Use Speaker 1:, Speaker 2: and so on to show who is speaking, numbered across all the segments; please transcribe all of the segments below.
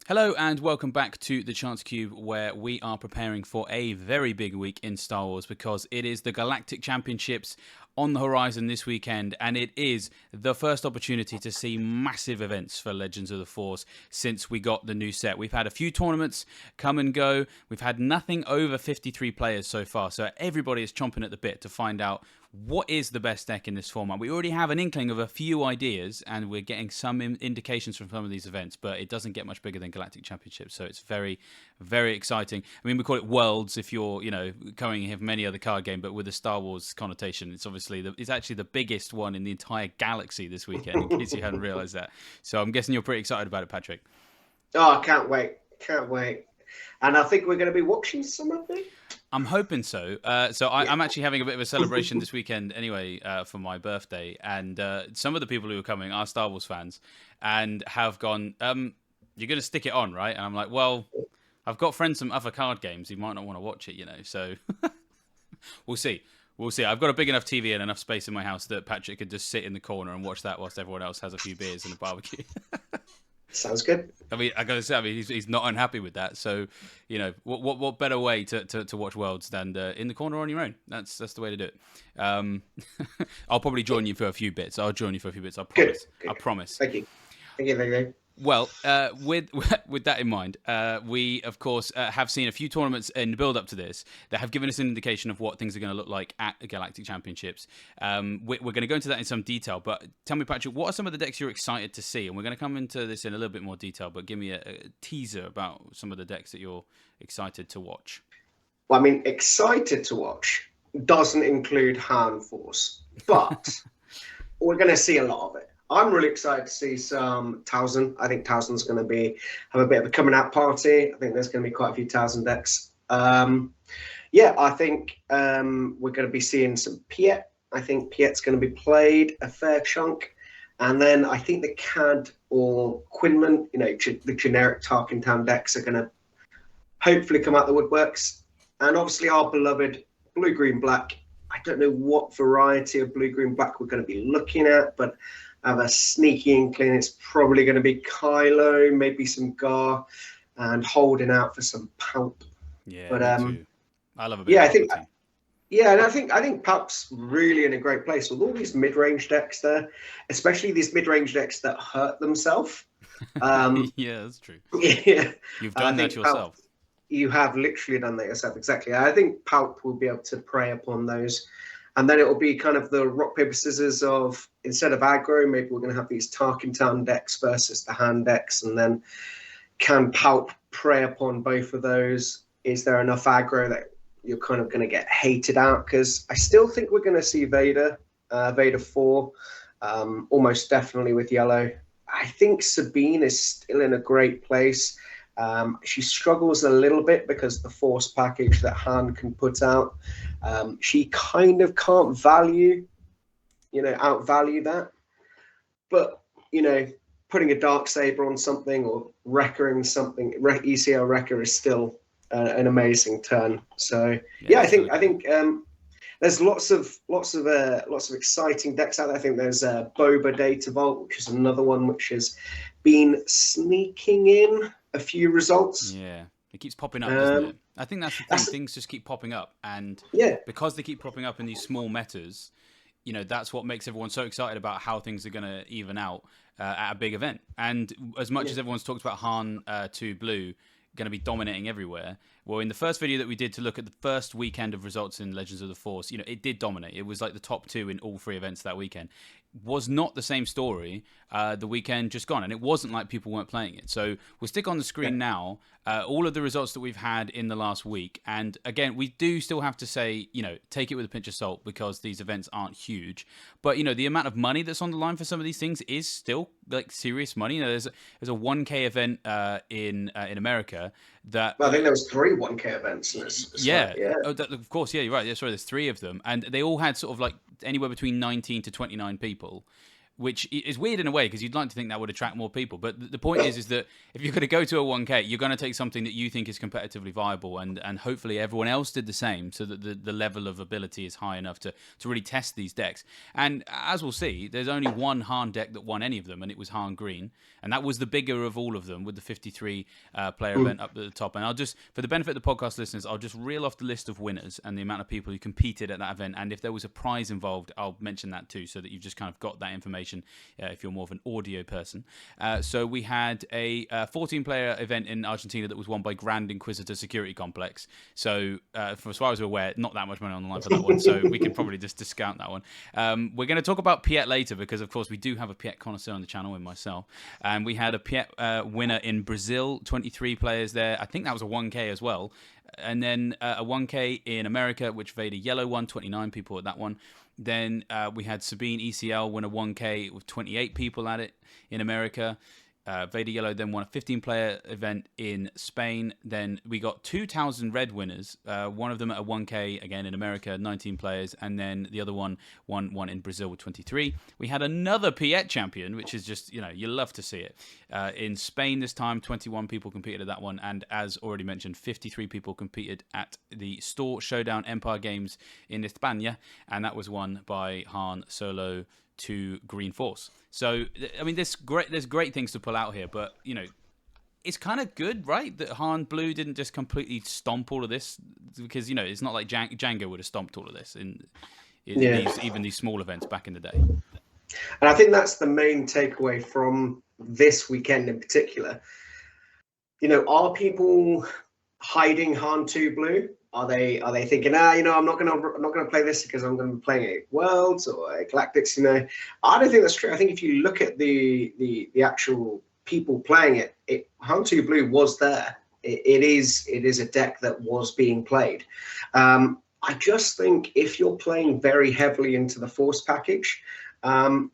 Speaker 1: Hello and welcome back to the Chance Cube, where we are preparing for a very big week in Star Wars because it is the Galactic Championships on the horizon this weekend, and it is the first opportunity to see massive events for Legends of the Force since we got the new set. We've had a few tournaments come and go. We've had nothing over 53 players so far, so everybody is chomping at the bit to find out what is the best deck in this format. We already have an inkling of a few ideas, and we're getting some indications from some of these events, but it doesn't get much bigger than Galactic Championships, so it's very, very exciting. I mean, we call it Worlds if you're, coming here from any other card game, but with a Star Wars connotation. It's obviously it's actually the biggest one in the entire galaxy this weekend, in case you hadn't realised that. So I'm guessing you're pretty excited about it, Patrick.
Speaker 2: Oh, I can't wait. Can't wait. And I think we're going to be watching some of it.
Speaker 1: I'm hoping so. I'm actually having a bit of a celebration this weekend anyway for my birthday. And some of the people who are coming are Star Wars fans and have gone, you're going to stick it on, right? And I'm like, well, I've got friends from other card games who might not want to watch it, So we'll see. We'll see. I've got a big enough TV and enough space in my house that Patrick could just sit in the corner and watch that whilst everyone else has a few beers and a barbecue.
Speaker 2: Sounds good.
Speaker 1: I mean, I gotta say, he's not unhappy with that. So, what better way to watch Worlds than in the corner on your own? That's the way to do it. I'll probably join you for a few bits. I'll join you for a few bits. I promise.
Speaker 2: Good.
Speaker 1: I promise.
Speaker 2: Thank you. Thank you. Thank you.
Speaker 1: Well, with that in mind, we of course have seen a few tournaments in the build up to this that have given us an indication of what things are going to look like at the Galactic Championships. We're going to go into that in some detail, but tell me, Patrick, what are some of the decks you're excited to see? And we're going to come into this in a little bit more detail, but give me a teaser about some of the decks that you're excited to watch.
Speaker 2: Well, I mean, excited to watch doesn't include Han Force, but we're going to see a lot of it. I'm really excited to see some Towson. I think Towson's going to have a bit of a coming out party. I think there's going to be quite a few Towson decks. I think we're going to be seeing some Piet. I think Piet's going to be played a fair chunk. And then I think the CAD or Quinlan, the generic Tarkin Town decks are going to hopefully come out the woodworks. And obviously our beloved blue, green, black. I don't know what variety of blue, green, black we're going to be looking at, but I have a sneaky inkling it's probably going to be Kylo, maybe some Gar, and holding out for some Palp.
Speaker 1: Yeah,
Speaker 2: but
Speaker 1: too. I love a bit.
Speaker 2: And I think Palp's really in a great place with all these mid-range decks there, especially these mid-range decks that hurt themselves.
Speaker 1: Yeah, that's true.
Speaker 2: Yeah,
Speaker 1: you've done that yourself.
Speaker 2: You have literally done that yourself, exactly. I think Palp will be able to prey upon those. And then it will be kind of the rock, paper, scissors of, instead of aggro, maybe we're going to have these Tarkin Town decks versus the hand decks. And then can Palp prey upon both of those? Is there enough aggro that you're kind of going to get hated out? Because I still think we're going to see Vader 4, almost definitely with yellow. I think Sabine is still in a great place. She struggles a little bit because the force package that Han can put out, she kind of can't outvalue that. But, putting a dark saber on something or Wrecker something, ECL Wrecker is still an amazing turn. So I think there's lots of exciting decks out there. I think there's Boba Data Vault, which is another one which has been sneaking in a few results.
Speaker 1: Yeah, it keeps popping up, doesn't it? I think that's the thing. Things just keep popping up, and because they keep popping up in these small metas, that's what makes everyone so excited about how things are going to even out at a big event. And as much as everyone's talked about Han to Blue going to be dominating everywhere, well, in the first video that we did to look at the first weekend of results in Legends of the Force, it did dominate. It was like the top 2 in all 3 events that weekend. Was not the same story the weekend just gone, and it wasn't like people weren't playing it. So we'll stick on the screen now all of the results that we've had in the last week, and again, we do still have to say, take it with a pinch of salt because these events aren't huge, but the amount of money that's on the line for some of these things is still like serious money. There's a 1K event in America that
Speaker 2: I think there was 3 1K events in this.
Speaker 1: Of course, yeah, you're right. Sorry, there's 3 of them, and they all had sort of like anywhere between 19 to 29 people. which is weird in a way because you'd like to think that would attract more people. But the point is that if you're going to go to a 1K, you're going to take something that you think is competitively viable, and hopefully everyone else did the same, so that the level of ability is high enough to really test these decks. And as we'll see, there's only one Han deck that won any of them, and it was Han Green, and that was the bigger of all of them with the 53 player event up at the top. And I'll just, for the benefit of the podcast listeners, I'll just reel off the list of winners and the amount of people who competed at that event, and if there was a prize involved, I'll mention that too, so that you've just kind of got that information if you're more of an audio person. So we had a 14-player event in Argentina that was won by Grand Inquisitor Security Complex. So for as far as we're aware, not that much money on the line for that one, so we can probably just discount that one. We're going to talk about Piet later because, of course, we do have a Piet connoisseur on the channel with myself. And we had a Piet winner in Brazil, 23 players there. I think that was a 1K as well. And then a 1K in America, which Vader Yellow won, 29 people at that one. Then we had Sabine ECL win a 1K with 28 people at it in America. Vader Yellow then won a 15-player event in Spain. Then we got 2,000 Red winners. One of them at a 1K, again in America, 19 players. And then the other one in Brazil with 23. We had another Piet champion, which is just, you love to see it. In Spain this time, 21 people competed at that one. And as already mentioned, 53 people competed at the Store Showdown Empire Games in España. And that was won by Han Solo to Green Force. So, I mean, there's great things to pull out here, but, it's kind of good, right, that Han Blue didn't just completely stomp all of this, because, it's not like Django would have stomped all of this in even these small events back in the day.
Speaker 2: And I think that's the main takeaway from this weekend in particular. Are people hiding Han 2 Blue? Are they thinking, I'm not gonna play this because I'm gonna be playing a Worlds or a Galactics? I don't think that's true. I think if you look at the actual people playing it, Han 2 Blue was there. It is a deck that was being played. I just think if you're playing very heavily into the Force package, and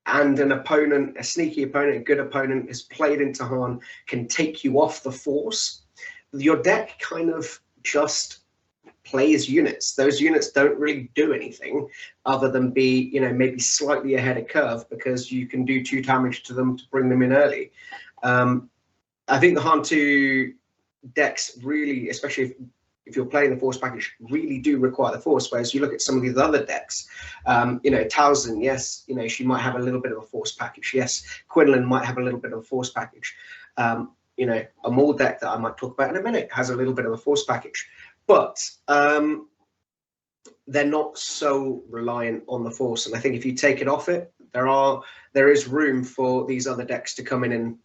Speaker 2: an opponent, a sneaky opponent, a good opponent, is played into Han, can take you off the Force, your deck kind of just plays units. Those units don't really do anything other than be, maybe slightly ahead of curve because you can do 2 damage to them to bring them in early. I think the Han 2 decks really, especially if you're playing the Force package, really do require the Force. Whereas you look at some of these other decks, Talzin, yes, she might have a little bit of a Force package. Yes, Quinlan might have a little bit of a Force package. A Maul deck that I might talk about in a minute has a little bit of a Force package, but they're not so reliant on the Force. And I think if you take it off it, there is room for these other decks to come in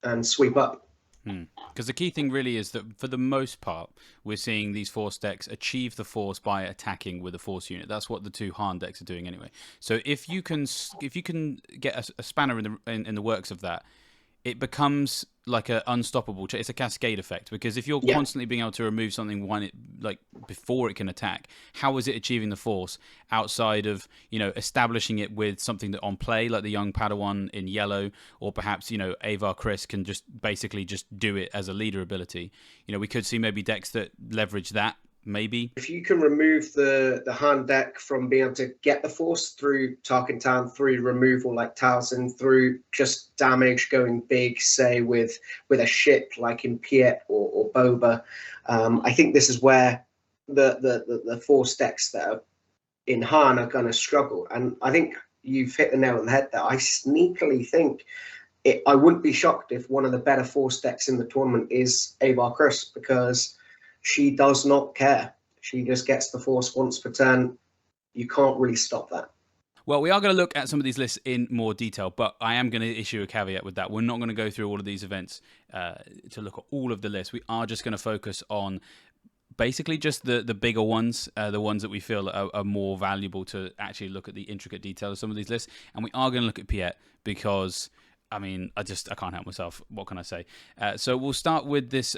Speaker 2: and sweep up.
Speaker 1: Because the key thing really is that for the most part, we're seeing these Force decks achieve the Force by attacking with a Force unit. That's what the 2 Han decks are doing anyway. So if you can get a spanner in the works of that, it becomes like an unstoppable. It's a cascade effect, because if you're constantly being able to remove something before it can attack, how is it achieving the Force outside of establishing it with something that on play, like the young Padawan in yellow, or perhaps Avar Chris can just basically just do it as a leader ability. We could see maybe decks that leverage that. Maybe
Speaker 2: if you can remove the Han deck from being able to get the Force through Tarkin Town, through removal like Talzin, through just damage going big, say with a ship like in Piet or Boba, I think this is where the Force decks that are in Han are going to struggle. And I think you've hit the nail on the head there. I sneakily think I wouldn't be shocked if one of the better Force decks in the tournament is Avar Chris, because she does not care. She just gets the Force once per turn. You can't really stop that.
Speaker 1: Well, we are going to look at some of these lists in more detail, but I am going to issue a caveat with that. We're not going to go through all of these events to look at all of the lists. We are just going to focus on basically just the bigger ones, the ones that we feel are more valuable to actually look at the intricate detail of some of these lists. And we are going to look at Piet because, I mean, I can't help myself. What can I say? So we'll start with this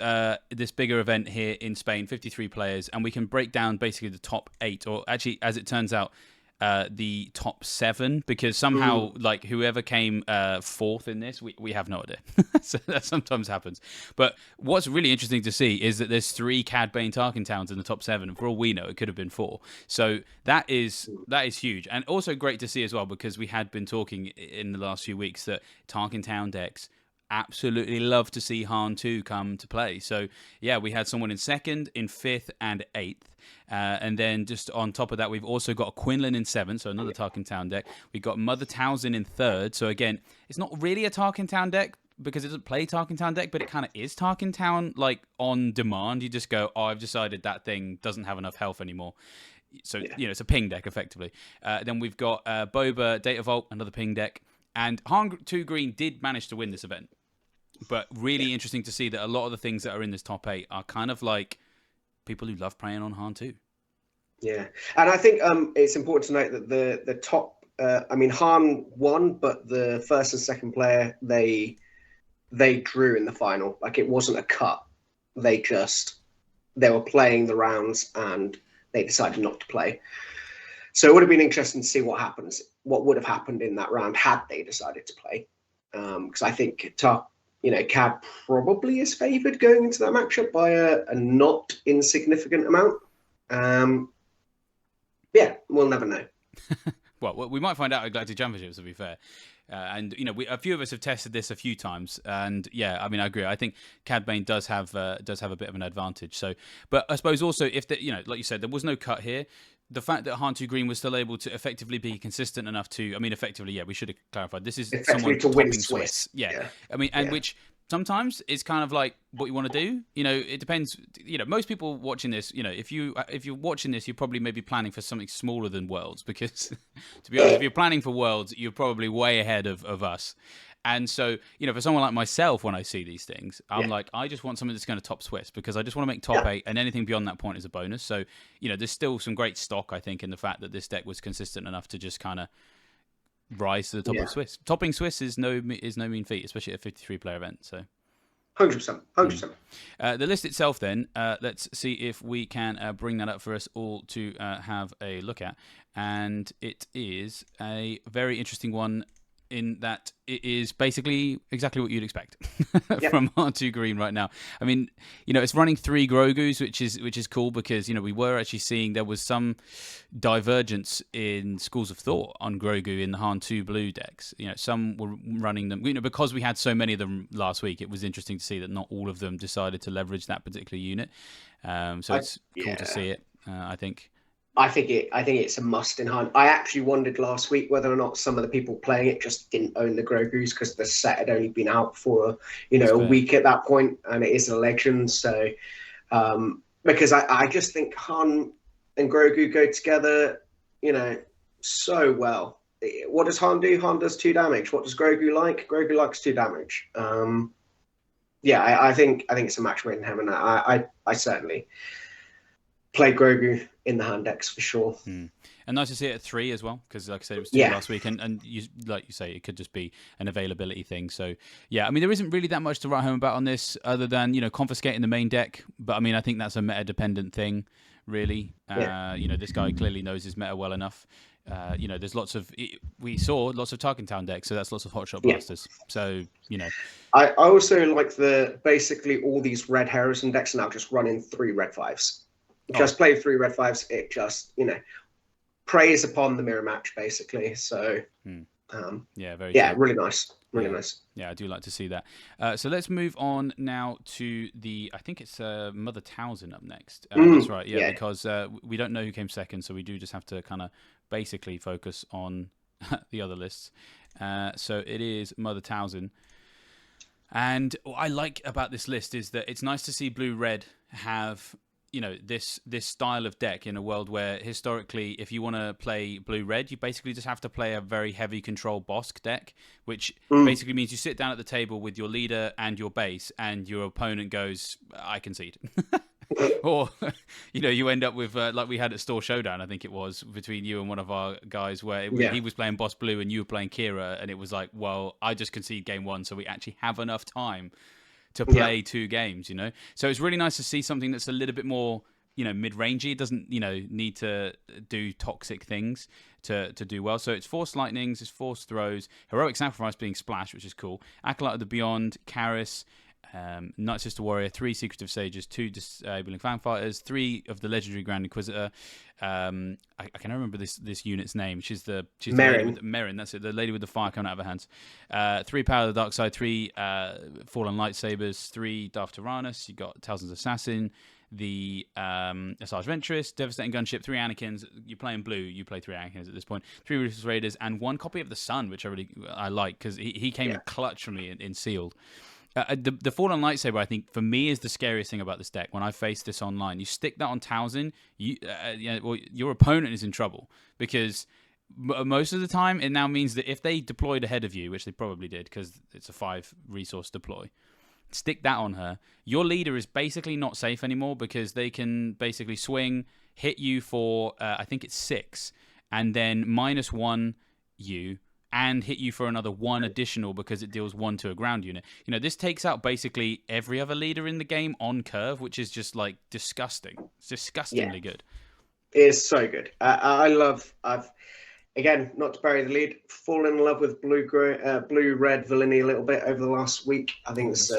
Speaker 1: bigger event here in Spain, 53 players, and we can break down basically the top 8, or actually, as it turns out, the top 7, because somehow like whoever came fourth in this, we have no idea. So that sometimes happens. But what's really interesting to see is that there's 3 Cad Bane Tarkin towns in the top 7, and for all we know, it could have been 4. So that is huge, and also great to see as well, because we had been talking in the last few weeks that Tarkin town decks absolutely love to see Han 2 come to play. So yeah, we had someone in 2nd, in 5th, and 8th. And then just on top of that, we've also got a Quinlan in 7th, so another Tarkin Town deck. We've got Mother Townsend in 3rd. So again, it's not really a Tarkin Town deck because it doesn't play Tarkin Town deck, but it kind of is Tarkin Town, like on demand. You just go, oh, I've decided that thing doesn't have enough health anymore. So, it's a ping deck, effectively. Then we've got Boba Data Vault, another ping deck. And Han 2 Green did manage to win this event. But really interesting to see that a lot of the things that are in this top 8 are kind of like people who love playing on Han 2.
Speaker 2: Yeah, and I think it's important to note that the top, Han won, but the first and second player, they drew in the final. Like, it wasn't a cut. They were playing the rounds and they decided not to play. So it would have been interesting to see what would have happened in that round had they decided to play. Because I think Cad probably is favoured going into that matchup by a not insignificant amount. Yeah, we'll never know.
Speaker 1: Well, we might find out at Galactic Championships, to be fair. And a few of us have tested this a few times, and yeah, I mean, I agree. I think Cad Bane does have a bit of an advantage. So, but I suppose also if like you said, there was no cut here. The fact that Han 2 Green was still able to effectively be consistent enough to, effectively, yeah, we should have clarified. This is someone
Speaker 2: to win
Speaker 1: Swiss. Yeah. Which sometimes is kind of like what you want to do. It depends. Most people watching this, if you're watching this, you're probably maybe planning for something smaller than Worlds, because to be honest, if you're planning for Worlds, you're probably way ahead of us. And so, for someone like myself, when I see these things, I'm like, I just want something that's going to top Swiss, because I just want to make top 8, and anything beyond that point is a bonus. So, there's still some great stock, I think, in the fact that this deck was consistent enough to just kind of rise to the top of Swiss. Topping Swiss is no mean feat, especially at a 53-player event. So,
Speaker 2: 100%.
Speaker 1: The list itself, then, let's see if we can bring that up for us all to have a look at. And it is a very interesting one, in that it is basically exactly what you'd expect from Han 2 Green right now. I mean, it's running 3 Grogus, which is cool, because we were actually seeing there was some divergence in schools of thought on Grogu in the Han 2 Blue decks. Some were running them, because we had so many of them last week. It was interesting to see that not all of them decided to leverage that particular unit. So it's cool to see it. I think.
Speaker 2: I think it's a must in Han. I actually wondered last week whether or not some of the people playing it just didn't own the Grogus, because the set had only been out for a week at that point, and it is a legend. So because I just think Han and Grogu go together, so well. What does Han do? Han does 2 damage. What does Grogu like? Grogu likes 2 damage. I think it's a match made in heaven. I certainly play Grogu in the hand decks for sure.
Speaker 1: And nice to see it at 3 as well, because like I said, it was 2 last week, and you, like you say, it could just be an availability thing. So yeah, there isn't really that much to write home about on this, other than confiscating the main deck. But I think that's a meta dependent thing, really. This guy clearly knows his meta well enough. There's we saw lots of Tarkin Town decks, so that's lots of hotshot blasters. So
Speaker 2: I also like basically all these red Harrison decks are now just running 3 red 5s. Just play 3 red 5s. It just preys upon the mirror match, basically. So
Speaker 1: very
Speaker 2: true. Really nice. Nice.
Speaker 1: Yeah, I do like to see that. So let's move on now to I think it's Mother Townsend up next. That's right. Yeah, because we don't know who came second, so we do just have to kind of basically focus on the other lists. So it is Mother Townsend. And what I like about this list is that it's nice to see blue-red have this style of deck in a world where historically, if you want to play blue-red, you basically just have to play a very heavy control Bosk deck, which basically means you sit down at the table with your leader and your base, and your opponent goes, I concede. Or, you end up with, like we had at Store Showdown, I think it was, between you and one of our guys, where he was playing Boss Blue and you were playing Kira, and it was like, well, I just concede game 1, so we actually have enough time to play 2 games, So it's really nice to see something that's a little bit more, mid-rangey. It doesn't need to do toxic things to do well. So it's Force Lightnings, it's Force Throws, Heroic Sacrifice being Splash, which is cool. Acolyte of the Beyond, Karis, Night Sister Warrior, 3 Secretive Sages, 2 Disabling Fangfighters, 3 of the legendary Grand Inquisitor. I can remember this unit's name. She's the lady with Merrin. That's it. The lady with the fire coming out of her hands. 3 Power of the Dark Side, 3 Fallen Lightsabers, 3 Darth Tyrannus. You got Talzin's Assassin, the Asajj Ventress, Devastating Gunship, 3 Anakins. You're playing blue. You play 3 Anakins at this point. 3 Ruthless Raiders, and 1 copy of the Sun, which I like because he came in clutch for me in Sealed. The Fallen Lightsaber, I think, for me, is the scariest thing about this deck. When I face this online, you stick that on Talzin, your opponent is in trouble because most of the time it now means that if they deployed ahead of you, which they probably did because it's a 5 resource deploy, stick that on her. Your leader is basically not safe anymore because they can basically swing, hit you for I think it's 6, and then -1 you. And hit you for another 1 additional because it deals 1 to a ground unit. This takes out basically every other leader in the game on curve, which is just like disgusting. It's disgustingly good.
Speaker 2: It is so good. I've again, not to bury the lead, fallen in love with blue-red Villainy a little bit over the last week. I think it's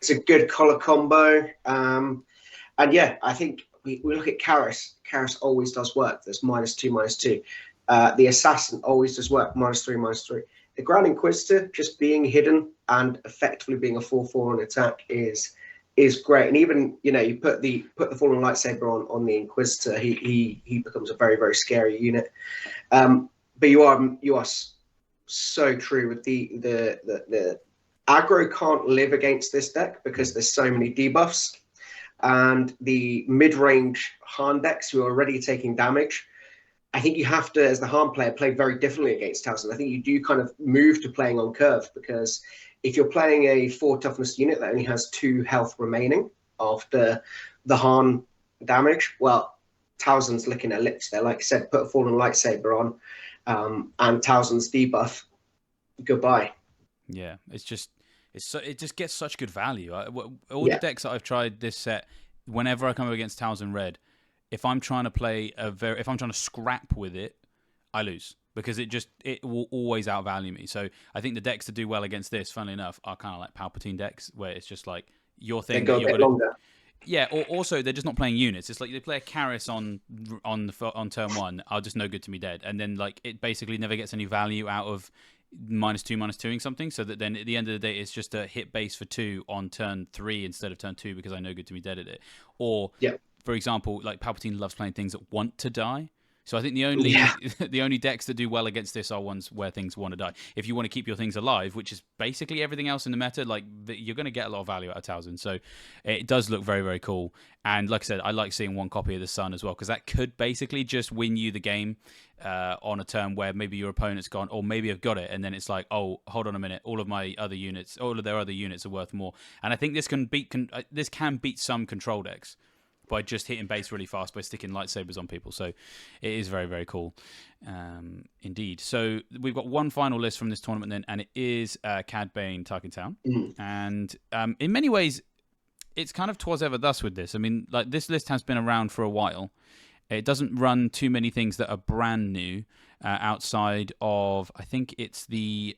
Speaker 2: a good color combo. And yeah, I think we look at Karis. Karis always does work. There's -2/-2. The Assassin always does work, -3/-3. The Grand Inquisitor just being hidden and effectively being a 4/4 on attack is great. And even you put the Fallen Lightsaber on the Inquisitor, he becomes a very, very scary unit. But you are so true with the aggro can't live against this deck because there's so many debuffs, and the mid-range Han decks who are already taking damage. I think you have to, as the harm player, play very differently against Talzin. I think you do kind of move to playing on curve because if you're playing a 4 toughness unit that only has 2 health remaining after the harm damage, well, Talzin's licking her lips there. Like I said, put a Fallen Lightsaber on and Talzin's debuff. Goodbye.
Speaker 1: Yeah, it just gets such good value. All the decks that I've tried this set, whenever I come up against Talzin Red, if I'm trying to scrap with it, I lose because it will always outvalue me. So I think the decks that do well against this, funnily enough, are kind of like Palpatine decks, where it's just like your thing.
Speaker 2: They go a bit longer.
Speaker 1: Yeah, or also they're just not playing units. It's like they play a Karis on turn 1, are just no good to me dead, and then like it basically never gets any value out of -2/-2ing something. So that then at the end of the day, it's just a hit base for 2 on turn 3 instead of turn 2 because I no good to me dead at it. Or for example, like Palpatine loves playing things that want to die. So I think the only decks that do well against this are ones where things want to die. If you want to keep your things alive, which is basically everything else in the meta, like you're going to get a lot of value out of Talzin. So it does look very, very cool. And like I said, I like seeing 1 copy of the Sun as well because that could basically just win you the game on a turn where maybe your opponent's gone, or maybe I've got it, and then it's like, oh, hold on a minute, all of their other units are worth more. And I think this can beat some control decks by just hitting base really fast by sticking lightsabers on people. So it is very, very cool indeed. So we've got one final list from this tournament then, and it is Cad Bane, Tarkin Town. And in many ways, it's kind of twas ever thus with this. I mean, like this list has been around for a while. It doesn't run too many things that are brand new outside of, I think it's the...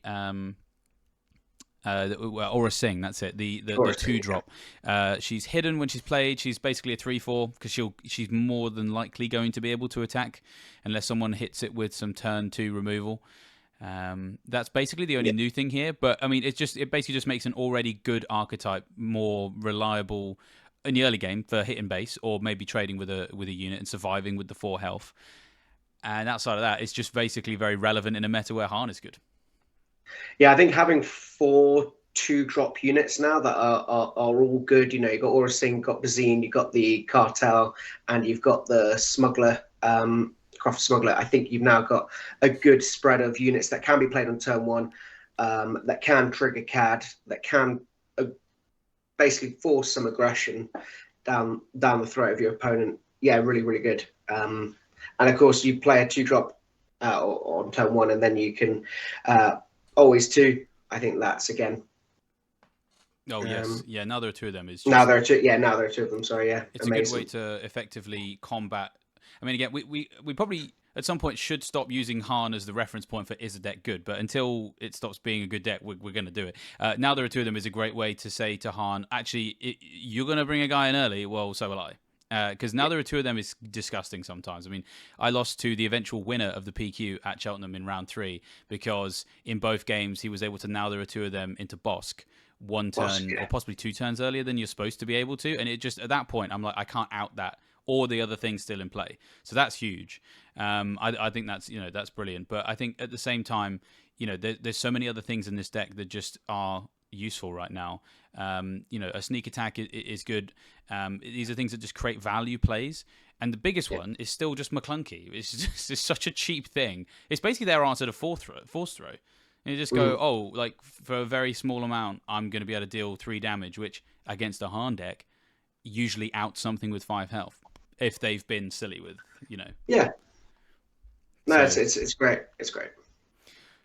Speaker 1: Aura Singh, that's it. The 2-drop. She's hidden when she's played. She's basically a 3/4 because she's more than likely going to be able to attack unless someone hits it with some turn 2 removal. That's basically the only new thing here. But I mean, it basically just makes an already good archetype more reliable in the early game for hitting base, or maybe trading with a unit and surviving with the 4 health. And outside of that, it's just basically very relevant in a meta where Han is good.
Speaker 2: Yeah, I think having 4 2-drop units now that are all good. You've got Aura Singh, you've got Bazine, you've got the Cartel, and you've got the Smuggler, Craft Smuggler. I think you've now got a good spread of units that can be played on turn 1, that can trigger CAD, that can basically force some aggression down the throat of your opponent. Yeah, really, really good. And of course, you play a 2-drop on turn 1, and then you can... always 2. I think that's again
Speaker 1: Oh yes, yeah. Now there are two of them. Is just
Speaker 2: now there are two. Yeah, now there are two of them. Sorry, yeah.
Speaker 1: It's amazing. A good way to effectively combat. I mean, again, we probably at some point should stop using Han as the reference point for is a deck good, but until it stops being a good deck, we're going to do it. Now there are two of them is a great way to say to Han, actually, you're going to bring a guy in early. Well, so will I. Because now there are two of them is disgusting sometimes. I mean, I lost to the eventual winner of the PQ at Cheltenham in round 3 because in both games he was able to now there are two of them into Bosk one turn or possibly 2 turns earlier than you're supposed to be able to. And it just, at that point, I'm like, I can't out that or the other things still in play. So that's huge. I think that's, that's brilliant. But I think at the same time, there's so many other things in this deck that just are useful right now. A sneak attack is good. These are things that just create value plays. And the biggest one is still just McClunky. It's such a cheap thing. It's basically their answer to force throw. And you just go, for a very small amount, I'm going to be able to deal 3 damage, which against a Han deck usually out something with 5 health if they've been silly with,
Speaker 2: Yeah. No, so, it's great. It's great.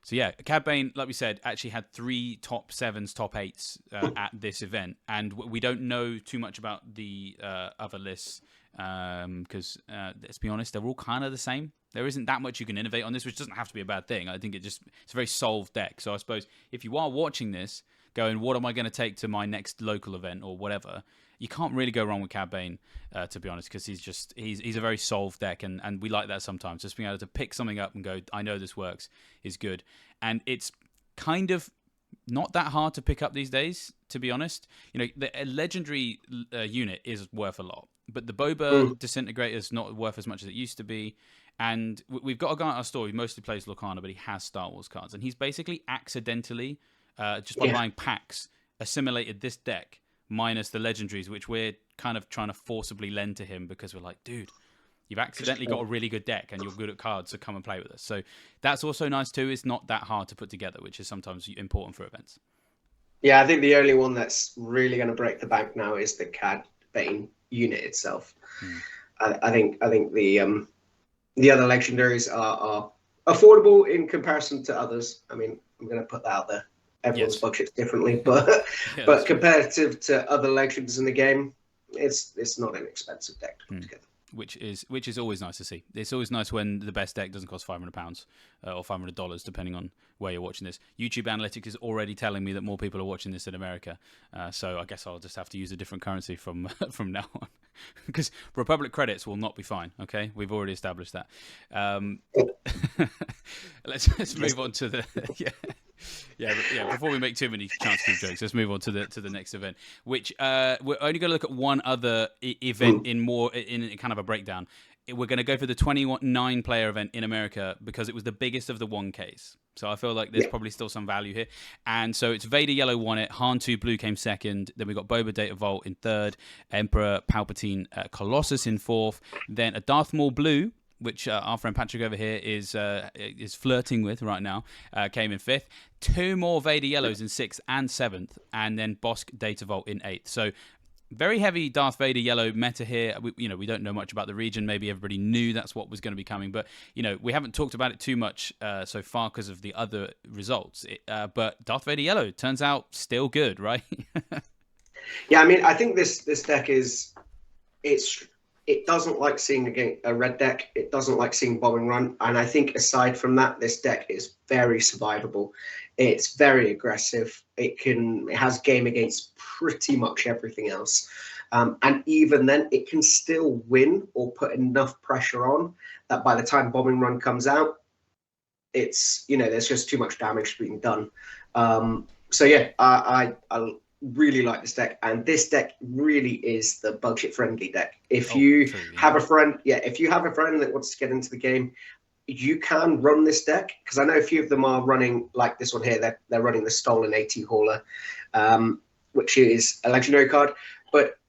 Speaker 1: So yeah, Cad Bane, like we said, actually had 3 top 7s, top 8s at this event, and we don't know too much about the other lists because let's be honest, they're all kind of the same. There isn't that much you can innovate on this, which doesn't have to be a bad thing. I think it's a very solved deck. So I suppose if you are watching this, going, what am I going to take to my next local event or whatever? You can't really go wrong with Cad Bane, to be honest, because he's a very solved deck, and we like that sometimes. Just being able to pick something up and go, I know this works, is good. And it's kind of not that hard to pick up these days, to be honest. The legendary unit is worth a lot, but the Boba Disintegrator is not worth as much as it used to be. And we've got a guy on our store who mostly plays Lorcana, but he has Star Wars cards, and he's basically accidentally, just by buying packs, assimilated this deck minus the legendaries, which we're kind of trying to forcibly lend to him because we're like, dude, you've accidentally got a really good deck and you're good at cards, so come and play with us. So that's also nice too. It's not that hard to put together, which is sometimes important for events.
Speaker 2: Yeah, I think the only one that's really going to break the bank now is the Cad Bane unit itself. I think the other legendaries are affordable in comparison to others. I mean, I'm going to put that out there. Everyone's budget's differently, but but comparative to other legends in the game, it's not an expensive deck to put together.
Speaker 1: Which is always nice to see. It's always nice when the best deck doesn't cost £500 or $500, depending on where you're watching this. YouTube Analytics is already telling me that more people are watching this in America, so I guess I'll just have to use a different currency from now on, because Republic credits will not be fine. Okay, we've already established that. Let's move on to the Before we make too many chance to jokes, let's move on to the next event, which we're only going to look at one other event in kind of a breakdown. We're going to go for the 29 player event in America because it was the biggest of the 1Ks. So I feel like there's probably still some value here. And so it's Vader Yellow won it, Han 2 Blue came second, then we got Boba Data Vault in third, Emperor Palpatine Colossus in fourth, then a Darth Maul Blue, which our friend Patrick over here is flirting with right now, came in fifth. 2 more Vader Yellows in 6th and 7th, and then Bosk Data Vault in 8th. So very heavy Darth Vader Yellow meta here. We don't know much about the region. Maybe everybody knew that's what was going to be coming, but we haven't talked about it too much so far because of the other results. But Darth Vader Yellow turns out still good, right?
Speaker 2: Yeah, I mean, I think this deck it doesn't like seeing a red deck. It doesn't like seeing bombing run. And I think aside from that, this deck is very survivable. It's very aggressive. It has game against pretty much everything else. And even then, it can still win or put enough pressure on that by the time bombing run comes out, it's, there's just too much damage being done. So yeah, I really like this deck, and this deck really is the budget friendly deck. If you have a friend that wants to get into the game, you can run this deck, because I know a few of them are running like this one here. They're running the Stolen AT Hauler, which is a legendary card, but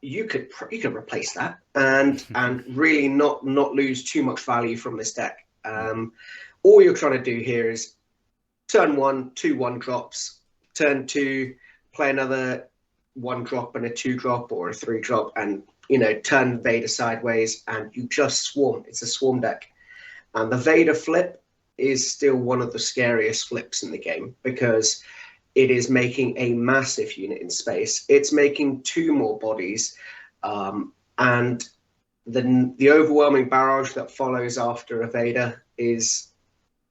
Speaker 2: you could replace that and really not lose too much value from this deck. All you're trying to do here is turn 1, 2 1-drops, turn 2, play another 1-drop and a 2-drop or a 3-drop, and turn Vader sideways, and you just swarm. It's a swarm deck, and the Vader flip is still one of the scariest flips in the game, because it is making a massive unit in space. It's making 2 more bodies, and the overwhelming barrage that follows after a Vader is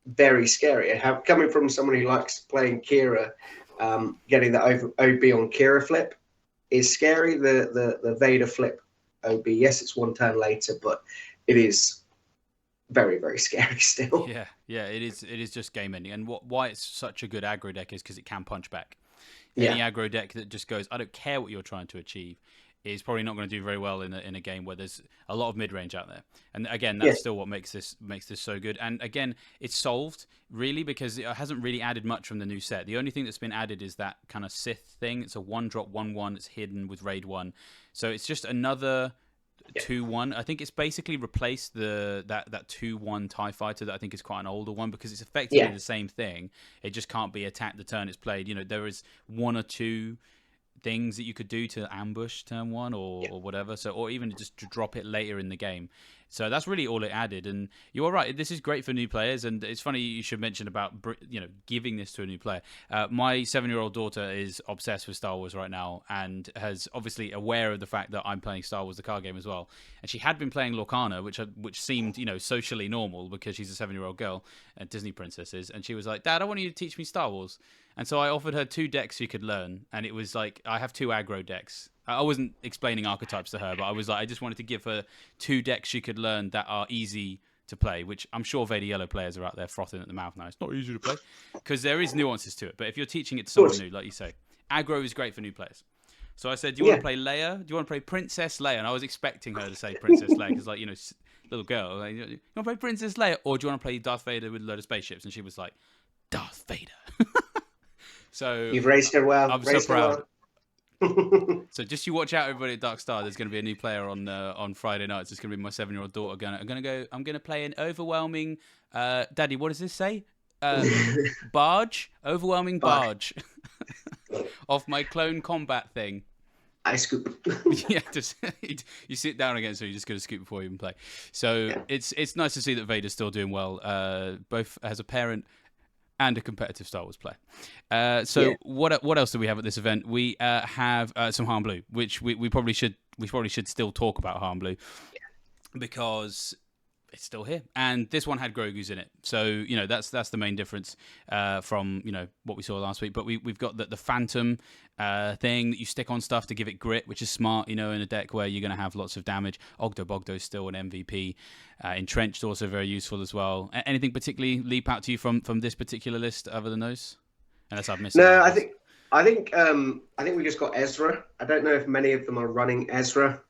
Speaker 2: very scary. Coming from someone who likes playing Kira, getting that OB on Kira flip is scary. The Vader flip OB, yes, it's 1 turn later, but it is very, very scary still.
Speaker 1: Yeah, it is just game ending. And why it's such a good aggro deck is because it can punch back. Any aggro deck that just goes, I don't care what you're trying to achieve, is probably not going to do very well in a game where there's a lot of mid range out there. And again, that's still what makes this so good. And again, it's solved really because it hasn't really added much from the new set. The only thing that's been added is that kind of Sith thing. It's a 1-drop 1/1. It's hidden with Raid 1, so it's just another 2/1. I think it's basically replaced that 2/1 TIE fighter that I think is quite an older one, because it's effectively the same thing. It just can't be attacked the turn it's played. You know, there is 1 or 2 things that you could do to ambush turn 1 or whatever, so, or even just to drop it later in the game. So that's really all it added. And you're right, this is great for new players. And it's funny you should mention about, you know, giving this to a new player. My 7-year-old daughter is obsessed with Star Wars right now, and has obviously aware of the fact that I'm playing Star Wars the card game as well. And she had been playing Lorcana, which seemed, you know, socially normal because she's a 7-year-old girl and Disney princesses. And she was like, Dad, I want you to teach me Star Wars. And so I offered her 2 decks she could learn, and it was like, I have 2 aggro decks. I wasn't explaining archetypes to her, but I was like, I just wanted to give her 2 decks she could learn that are easy to play, which I'm sure Vader Yellow players are out there frothing at the mouth now. It's not easy to play because there is nuances to it. But if you're teaching it to someone new, like you say, aggro is great for new players. So I said, do you want to play Leia? Do you want to play Princess Leia? And I was expecting her to say Princess Leia because, like, you know, little girl, like, you want to play Princess Leia, or do you want to play Darth Vader with a load of spaceships? And she was like, Darth Vader. So
Speaker 2: you've raised her well.
Speaker 1: I'm so proud. So just you watch out, everybody at Dark Star. There's going to be a new player on Friday nights. It's going to be my 7-year-old daughter. I'm going to play an overwhelming. Daddy, what does this say? Barge, overwhelming barge, of my clone combat thing.
Speaker 2: I scoop.
Speaker 1: Yeah, just you sit down again, so you just go to scoop before you even play. So it's nice to see that Vader's still doing well, both as a parent and a competitive Star Wars player. What else do we have at this event? We have some Harm Blue, which we probably should still talk about Harm Blue, because it's still here, and this one had Grogu's in it. So, you know, that's the main difference from, you know, what we saw last week. But we've got the Phantom thing that you stick on stuff to give it grit, which is smart, you know, in a deck where you're going to have lots of damage. Ogdo Bogdo is still an MVP. Entrenched also very useful as well. Anything particularly leap out to you from this particular list other than those? Unless I've missed.
Speaker 2: No, I think we just got Ezra. I don't know if many of them are running Ezra.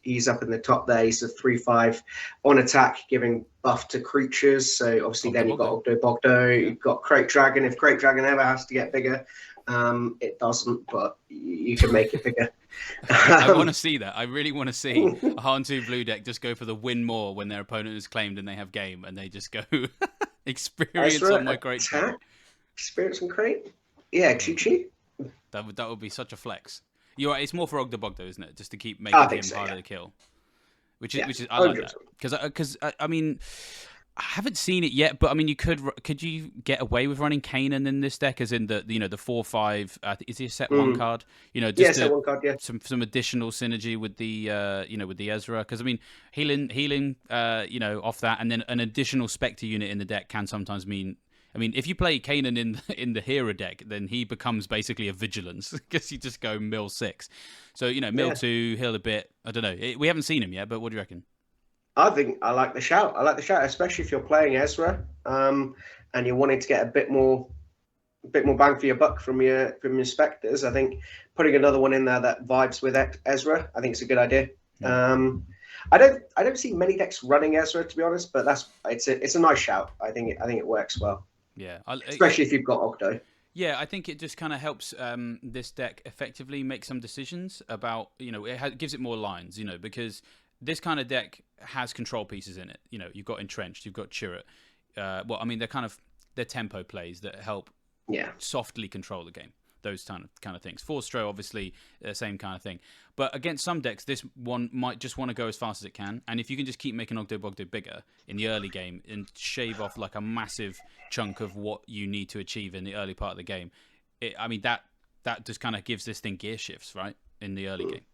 Speaker 2: He's up in the top there. He's a 3/5 on attack, giving buff to creatures. So obviously then you've got Ogdo Bogdo, you've got Crate Dragon. If Crate Dragon ever has to get bigger, it doesn't, but you can make it bigger.
Speaker 1: I want to see that. I really want to see a Han 2 blue deck just go for the win more when their opponent is claimed and they have game, and they just go experience
Speaker 2: Ezra,
Speaker 1: on my Crate Dragon.
Speaker 2: Experience on Crate? Yeah, Chi-Chi.
Speaker 1: That would be such a flex. You're right. It's more for Ogdo Bogdo, isn't it? Just to keep making him harder to kill. Which is I like that, because I mean, I haven't seen it yet, but I mean, could you get away with running Kanan in this deck, as in the 4/5? Is he a set 1 card? You know, just
Speaker 2: set 1 card. Yeah,
Speaker 1: some additional synergy with the with the Ezra, because I mean, healing off that, and then an additional Spectre unit in the deck can sometimes mean. I mean, if you play Kanan in the Hera deck, then he becomes basically a Vigilance, because you just go mill 6. So, you know, mill 2, heal a bit. I don't know. We haven't seen him yet, but what do you reckon? I
Speaker 2: think I like the shout. Especially if you're playing Ezra, and you're wanting to get a bit more bang for your buck from your Spectres. I think putting another one in there that vibes with Ezra, I think it's a good idea. I don't see many decks running Ezra, to be honest, but it's a nice shout. I think it works well.
Speaker 1: Yeah,
Speaker 2: especially if you've got Ogdo.
Speaker 1: Yeah, I think it just kind of helps this deck effectively make some decisions about, you know, it gives it more lines, you know, because this kind of deck has control pieces in it. You know, you've got Entrenched, you've got Chirrut. Well, I mean, they're tempo plays that help softly control the game. Those kind of things. Force-Stro, obviously, same kind of thing. But against some decks, this one might just want to go as fast as it can. And if you can just keep making Ogdo Bogdo bigger in the early game and shave off like a massive chunk of what you need to achieve in the early part of the game, I mean, that just kind of gives this thing gear shifts, right, in the early game.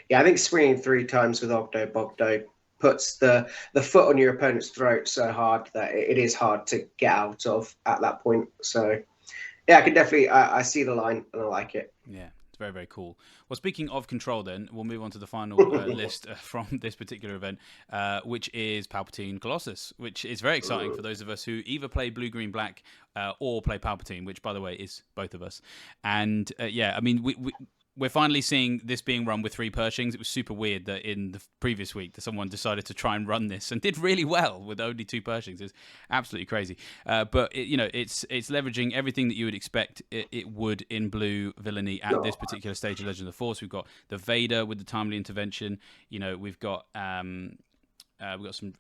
Speaker 2: Yeah, I think swinging 3 times with Ogdo Bogdo puts the foot on your opponent's throat so hard that it is hard to get out of at that point. So, yeah, I can definitely, I see the line and I like it.
Speaker 1: Yeah, it's very, very cool. Well, speaking of control, then, we'll move on to the final list from this particular event, which is Palpatine Colossus, which is very exciting for those of us who either play Blue, Green, Black or play Palpatine, which, by the way, is both of us. And, yeah, I mean, we're finally seeing this being run with 3 Pershings. It was super weird that in the previous week that someone decided to try and run this and did really well with only 2 Pershings. It's absolutely crazy. But it's leveraging everything that you would expect it would in blue villainy at this particular stage of Legend of the Force. We've got the Vader with the timely intervention. We've got some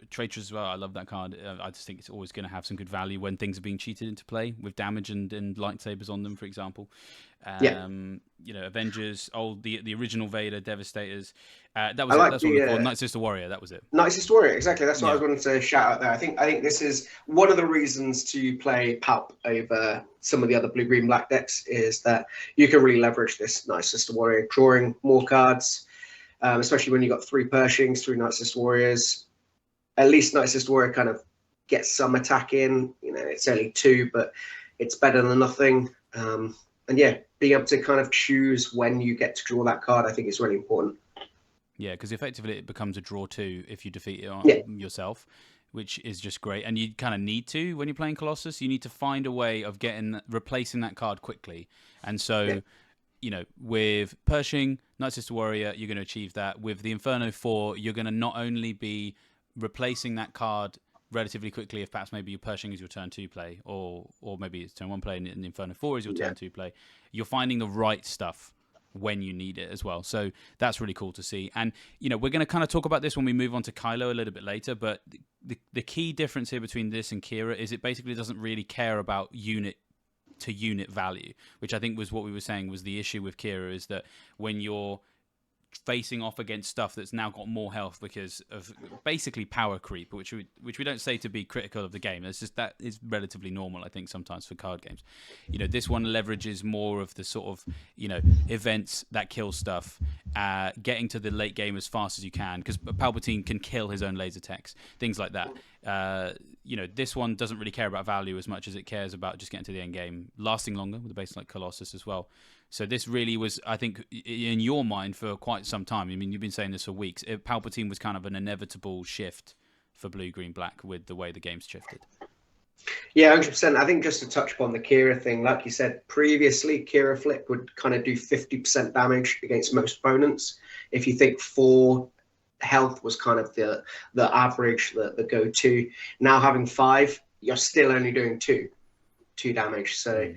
Speaker 1: traitors as well. I love that card. I just think it's always going to have some good value when things are being cheated into play with damage and lightsabers on them, for example. Avengers, the original Vader, Devastators. That's what we called Night Sister Warrior. That was it.
Speaker 2: Night Sister Warrior, exactly. That's what I was wanting to shout out there. I think this is one of the reasons to play Palp over some of the other Blue, Green, Black decks is that you can really leverage this Night Sister Warrior, drawing more cards, especially when you've got 3 Pershings, 3 Night Sister Warriors. At least Night Sister Warrior kind of gets some attack in. It's only 2, but it's better than nothing. And yeah, being able to kind of choose when you get to draw that card, I think is really important.
Speaker 1: Yeah, because effectively it becomes a draw 2 if you defeat it yourself, which is just great. And you kind of need to when you're playing Colossus. You need to find a way of replacing that card quickly. And so, with Pershing, Night Sister Warrior, you're going to achieve that. With the Inferno 4, you're going to not only be replacing that card relatively quickly if perhaps maybe your Pershing is your turn 2 play or maybe it's turn 1 play and the Inferno 4 is your turn 2 play. You're finding the right stuff when you need it as well. So that's really cool to see. And, we're going to kind of talk about this when we move on to Kylo a little bit later, but the key difference here between this and Kira is it basically doesn't really care about unit to unit value, which I think was what we were saying was the issue with Kira is that when you're facing off against stuff that's now got more health because of basically power creep, which we don't say to be critical of the game. It's just that is relatively normal, I think, sometimes for card games. This one leverages more of the sort of events that kill stuff, getting to the late game as fast as you can because Palpatine can kill his own laser techs, things like that. This one doesn't really care about value as much as it cares about just getting to the end game, lasting longer with a base like Colossus as well. So this really was, I think, in your mind for quite some time. I mean, you've been saying this for weeks. Palpatine was kind of an inevitable shift for Blue, Green, Black with the way the game's shifted.
Speaker 2: Yeah, 100%. I think just to touch upon the Kira thing, like you said previously, Kira Flip would kind of do 50% damage against most opponents. If you think 4 health was kind of the average, the go-to. Now having 5, you're still only doing 2 damage. So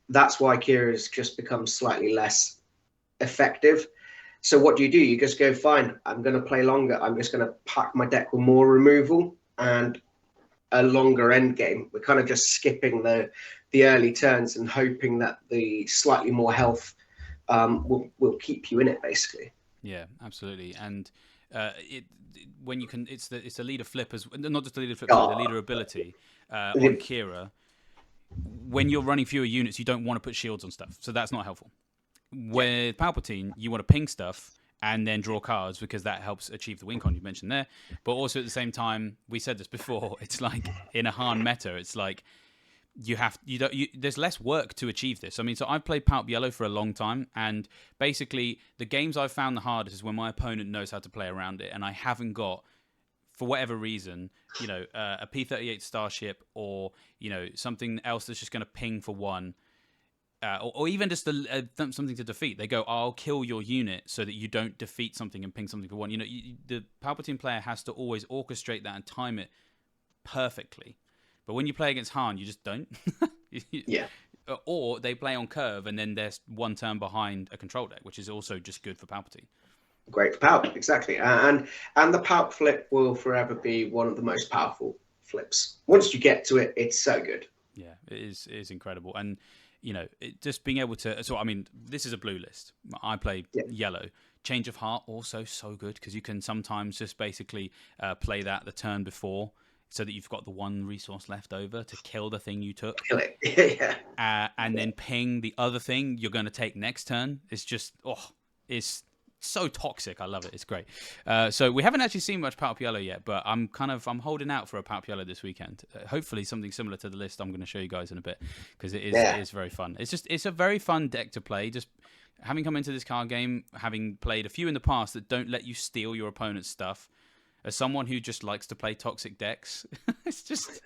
Speaker 2: that's why Kira has just become slightly less effective. So what do? You just go, fine, I'm going to play longer. I'm just going to pack my deck with more removal and a longer end game. We're kind of just skipping the early turns and hoping that the slightly more health will keep you in it, basically.
Speaker 1: Yeah, absolutely. And when you can, it's the leader flip as not just the leader flip, but the leader ability on Kira. When you're running fewer units, you don't want to put shields on stuff, so that's not helpful. With Palpatine, you want to ping stuff and then draw cards because that helps achieve the win con you mentioned there. But also at the same time, we said this before, it's like in a Han meta, it's like there's less work to achieve this. I mean, so I've played Palp Yellow for a long time, and basically the games I've found the hardest is when my opponent knows how to play around it, and I haven't got, for whatever reason, a P-38 Starship or, something else that's just going to ping for 1, or even just something to defeat. They go, I'll kill your unit so that you don't defeat something and ping something for 1. The Palpatine player has to always orchestrate that and time it perfectly. But when you play against Han, you just don't.
Speaker 2: Yeah.
Speaker 1: Or they play on curve and then they're 1 turn behind a control deck, which is also just good for Palpatine.
Speaker 2: Great for Palp, exactly. And the Palp flip will forever be one of the most powerful flips. Once you get to it, it's so good.
Speaker 1: Yeah, it is incredible. And, just being able to... So, I mean, this is a blue list. I play yellow. Change of Heart, also so good, because you can sometimes just basically play that the turn before. so that you've got the one resource left over to kill the thing you took.
Speaker 2: Kill it. Yeah.
Speaker 1: And then ping the other thing you're going to take next turn. It's just, it's so toxic. I love it. It's great. So we haven't actually seen much Palp Yellow yet, but I'm holding out for a Palp Yellow this weekend. Hopefully something similar to the list I'm going to show you guys in a bit, because it is very fun. It's a very fun deck to play. Just having come into this card game, having played a few in the past that don't let you steal your opponent's stuff, as someone who just likes to play toxic decks, it's just,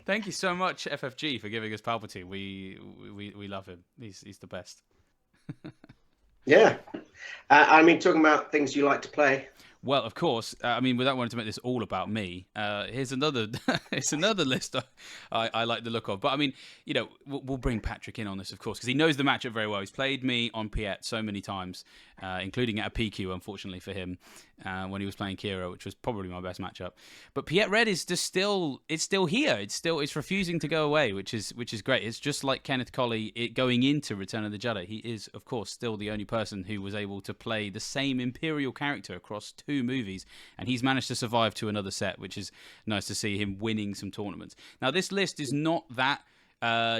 Speaker 1: thank you so much, FFG, for giving us Palpatine. We love him. He's the best.
Speaker 2: Yeah. I mean, talking about things you like to play.
Speaker 1: Well, of course. I mean, without wanting to make this all about me, here's another. It's another list I like the look of. But I mean, we'll bring Patrick in on this, of course, because he knows the matchup very well. He's played me on Piet so many times, including at a PQ, unfortunately for him, when he was playing Kira, which was probably my best matchup. But Piet Red is just still here. It's refusing to go away, which is great. It's just like Kenneth Colley going into Return of the Jedi. He is, of course, still the only person who was able to play the same Imperial character across 2 movies, and he's managed to survive to another set, which is nice to see him winning some tournaments. Now, this list is not that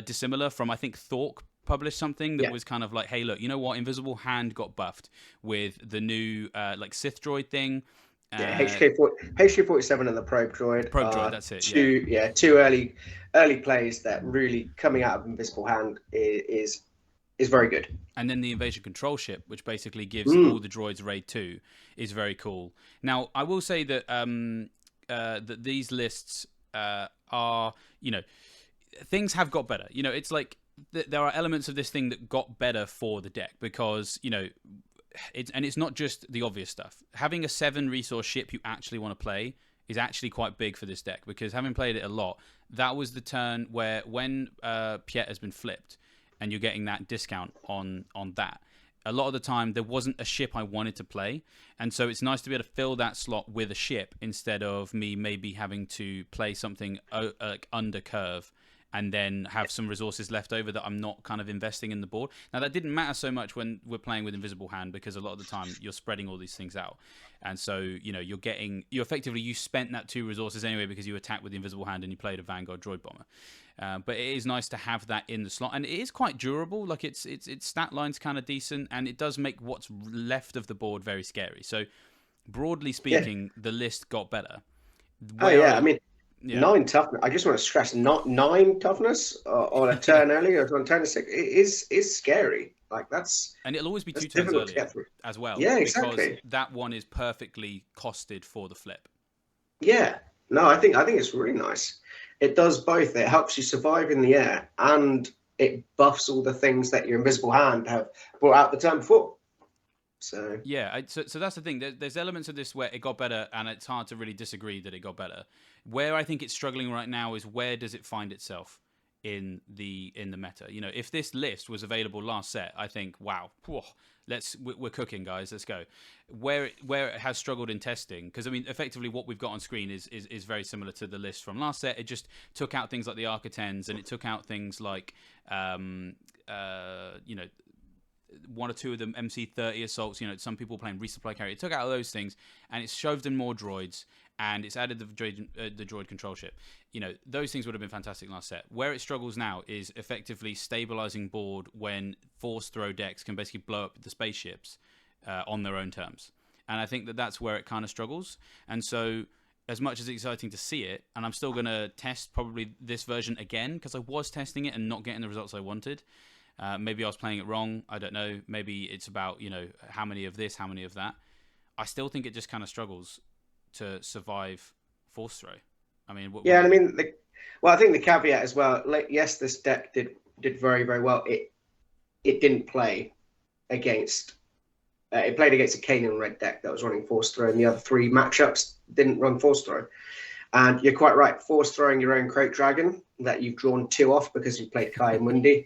Speaker 1: dissimilar from, I think, Thork published something that was kind of like, hey, look, you know what? Invisible Hand got buffed with the new Sith droid thing.
Speaker 2: HK47 and the Probe Droid.
Speaker 1: Probe Droid, that's it.
Speaker 2: Two early plays that really coming out of Invisible Hand is very good.
Speaker 1: And then the Invasion Control Ship, which basically gives all the droids Raid 2, is very cool. Now, I will say that that these lists are, things have got better. It's like there are elements of this thing that got better for the deck because, it's not just the obvious stuff. Having a 7 resource ship you actually want to play is actually quite big for this deck, because having played it a lot, that was the turn where when Piet has been flipped and you're getting that discount on that, a lot of the time there wasn't a ship I wanted to play, and so it's nice to be able to fill that slot with a ship instead of me maybe having to play something under curve and then have some resources left over that I'm not kind of investing in the board. Now, that didn't matter so much when we're playing with Invisible Hand, because a lot of the time you're spreading all these things out. And so, you spent that 2 resources anyway because you attacked with the Invisible Hand and you played a Vanguard Droid Bomber. But it is nice to have that in the slot. And it is quite durable. Like, its stat line's kind of decent, and it does make what's left of the board very scary. So, broadly speaking, the list got better.
Speaker 2: I mean, 9 toughness. I just want to stress, not 9 toughness on a turn early or on turn 6. It is scary. Like,
Speaker 1: and it'll always be 2 turns earlier as well.
Speaker 2: Yeah, exactly.
Speaker 1: Because that one is perfectly costed for the flip.
Speaker 2: Yeah. No, I think it's really nice. It does both. It helps you survive in the air, and it buffs all the things that your Invisible Hand have brought out the turn before. So
Speaker 1: yeah, so that's the thing. There's elements of this where it got better, and it's hard to really disagree that it got better. Where I think it's struggling right now is where does it find itself in the meta? If this list was available last set, I think, wow, we're cooking, guys. Let's go. Where it has struggled in testing, because I mean, effectively, what we've got on screen is very similar to the list from last set. It just took out things like the Arca-10s, and it took out things like 1 or 2 of them MC30 assaults. Some people playing resupply carrier. It took out those things, and it's shoved in more droids, and it's added the droid control ship. Those things would have been fantastic last set. Where it struggles now is effectively stabilizing board when force throw decks can basically blow up the spaceships on their own terms. And I think that's where it kind of struggles. And so, as much as it's exciting to see it, and I'm still going to test probably this version again, because I was testing it and not getting the results I wanted. Maybe I was playing it wrong. I don't know. Maybe it's about, how many of this, how many of that. I still think it just kind of struggles to survive force throw. I mean,
Speaker 2: I think the caveat as well, yes, this deck did very, very well. It didn't play against, it played against a Kanan red deck that was running force throw, and the other 3 matchups didn't run force throw. And you're quite right, force throwing your own Crate Dragon that you've drawn 2 off because you played Kai and Mundi.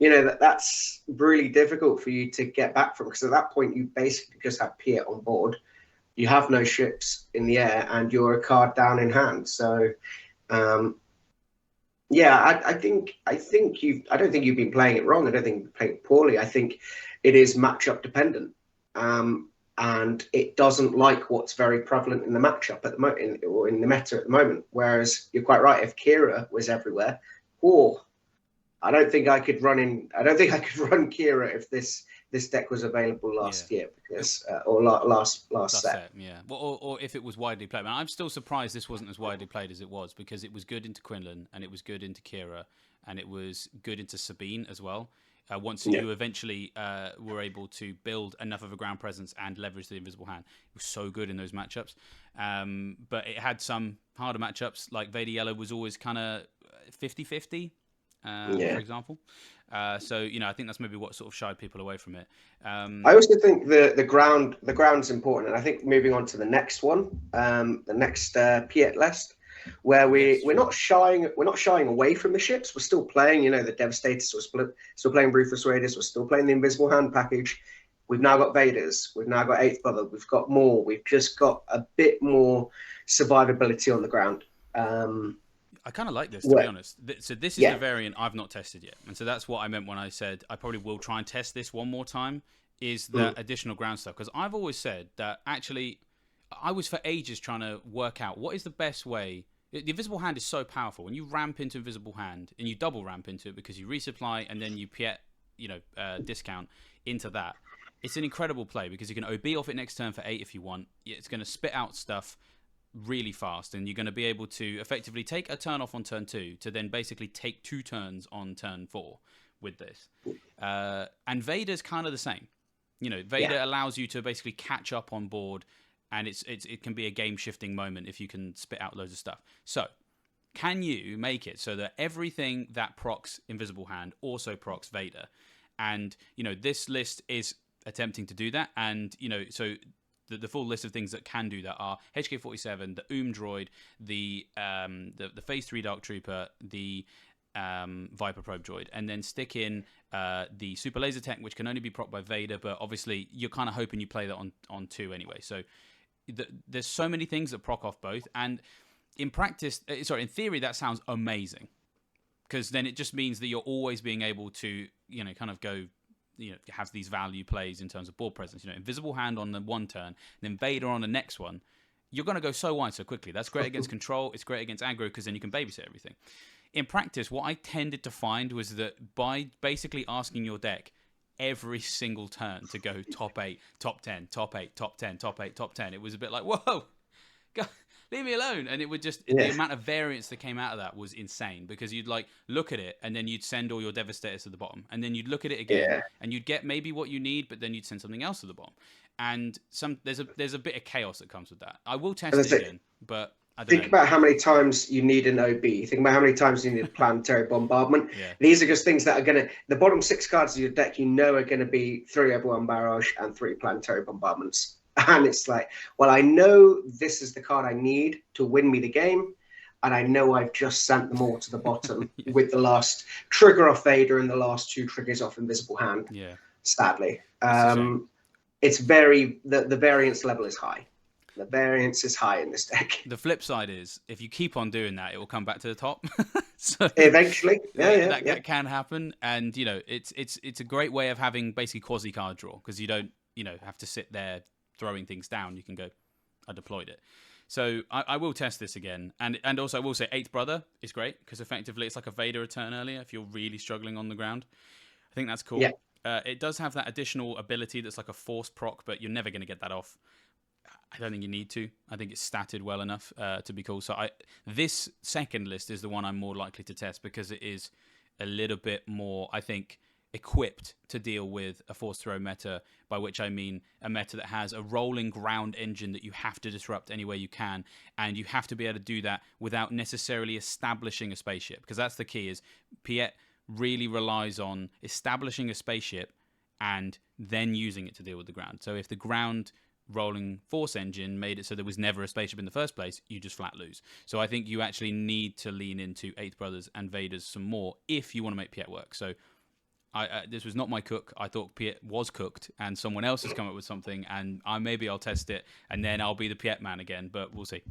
Speaker 2: That's really difficult for you to get back from, because at that point you basically just have Piet on board. You have no ships in the air, and you're a card down in hand. So, I don't think you've been playing it wrong. I don't think you've been playing it poorly. I think it is matchup dependent. and it doesn't like what's very prevalent in the matchup at the moment, or in the meta at the moment. Whereas you're quite right, if Kira was everywhere, I don't think I could run Kira if this deck was available last year, because or last set.
Speaker 1: Yeah. Well, or if it was widely played. I mean, I'm still surprised this wasn't as widely played as it was, because it was good into Quinlan, and it was good into Kira, and it was good into Sabine as well. Once you eventually were able to build enough of a ground presence and leverage the invisible hand, it was so good in those matchups. But it had some harder matchups, like Vader Yellow was always kind of 50-50, for example. So I think that's maybe what sort of shied people away from it.
Speaker 2: I also think the ground's important, and I think moving on to the next one, the next Piet list, where we're not shying away from the ships. We're still playing, the Devastators. We're still playing Ruthless Raiders. We're still playing the Invisible Hand package. We've now got Vaders. We've now got Eighth Brother. We've got more. We've just got a bit more survivability on the ground.
Speaker 1: I kind of like this, to be honest. So this is the variant I've not tested yet, and so that's what I meant when I said I probably will try and test this one more time. Is that additional ground stuff? Because I've always said that actually, I was for ages trying to work out what is the best way. The Invisible Hand is so powerful. When you ramp into Invisible Hand, and you double ramp into it because you resupply and then you Piet, discount into that, it's an incredible play because you can OB off it next turn for 8 if you want. It's going to spit out stuff really fast, and you're going to be able to effectively take a turn off on turn 2 to then basically take 2 turns on turn 4 with this. And Vader's kind of the same. Vader allows you to basically catch up on board, and it can be a game-shifting moment if you can spit out loads of stuff. So, can you make it so that everything that procs Invisible Hand also procs Vader? And, this list is attempting to do that, and, so the full list of things that can do that are HK-47, the Droid, the Phase 3 Dark Trooper, the Viper Probe Droid, and then stick in the Super Laser Tech, which can only be procced by Vader, but obviously you're kind of hoping you play that on 2 anyway. So there's so many things that proc off both, and in theory, that sounds amazing, because then it just means that you're always being able to, kind of go, have these value plays in terms of board presence. Invisible Hand on the one turn, then Vader on the next one. You're going to go so wide so quickly. That's great against control. It's great against aggro, because then you can babysit everything. In practice, what I tended to find was that by basically asking your deck every single turn to go top 8, top 10, top 8, top 10, top 8, top 10, it was a bit like, whoa, leave me alone. And it would just, the amount of variance that came out of that was insane, because you'd look at it and then you'd send all your Devastators to the bottom, and then you'd look at it again and you'd get maybe what you need, but then you'd send something else to the bottom. And there's a bit of chaos that comes with that. I will test it again, but I don't know.
Speaker 2: Think about how many times you need an OB. Think about how many times you need a planetary bombardment. These are just things that are the bottom 6 cards of your deck, are going to be 3 Obi-Wan Barrage and 3 planetary bombardments. And it's like, well, I know this is the card I need to win me the game, and I know I've just sent them all to the bottom with the last trigger off Vader and the last 2 triggers off Invisible Hand.
Speaker 1: Yeah.
Speaker 2: Sadly. It's very, the variance level is high. The variance is high in this deck.
Speaker 1: The flip side is, if you keep on doing that, it will come back to the top. So
Speaker 2: eventually,
Speaker 1: that can happen, and it's a great way of having basically quasi card draw, because you don't have to sit there throwing things down. You can go, I deployed it. So I will test this again, and also I will say Eighth Brother is great, because effectively it's like a Vader return earlier if you're really struggling on the ground. I think that's cool. It does have that additional ability that's like a force proc, but you're never going to get that off. I don't think you need to. I think it's statted well enough to be cool. So this second list is the one I'm more likely to test, because it is a little bit more, I think, equipped to deal with a force throw meta, by which I mean a meta that has a rolling ground engine that you have to disrupt any way you can, and you have to be able to do that without necessarily establishing a spaceship, because that's the key. Is Piet really relies on establishing a spaceship and then using it to deal with the ground. So if the ground rolling force engine made it so there was never a spaceship in the first place, you just flat lose. So I think you actually need to lean into Eighth Brothers and Vaders some more if you want to make Piet work. So this was not my cook. I thought Piet was cooked, and someone else has come up with something, and maybe I'll test it, and then I'll be the Piet man again, but we'll see.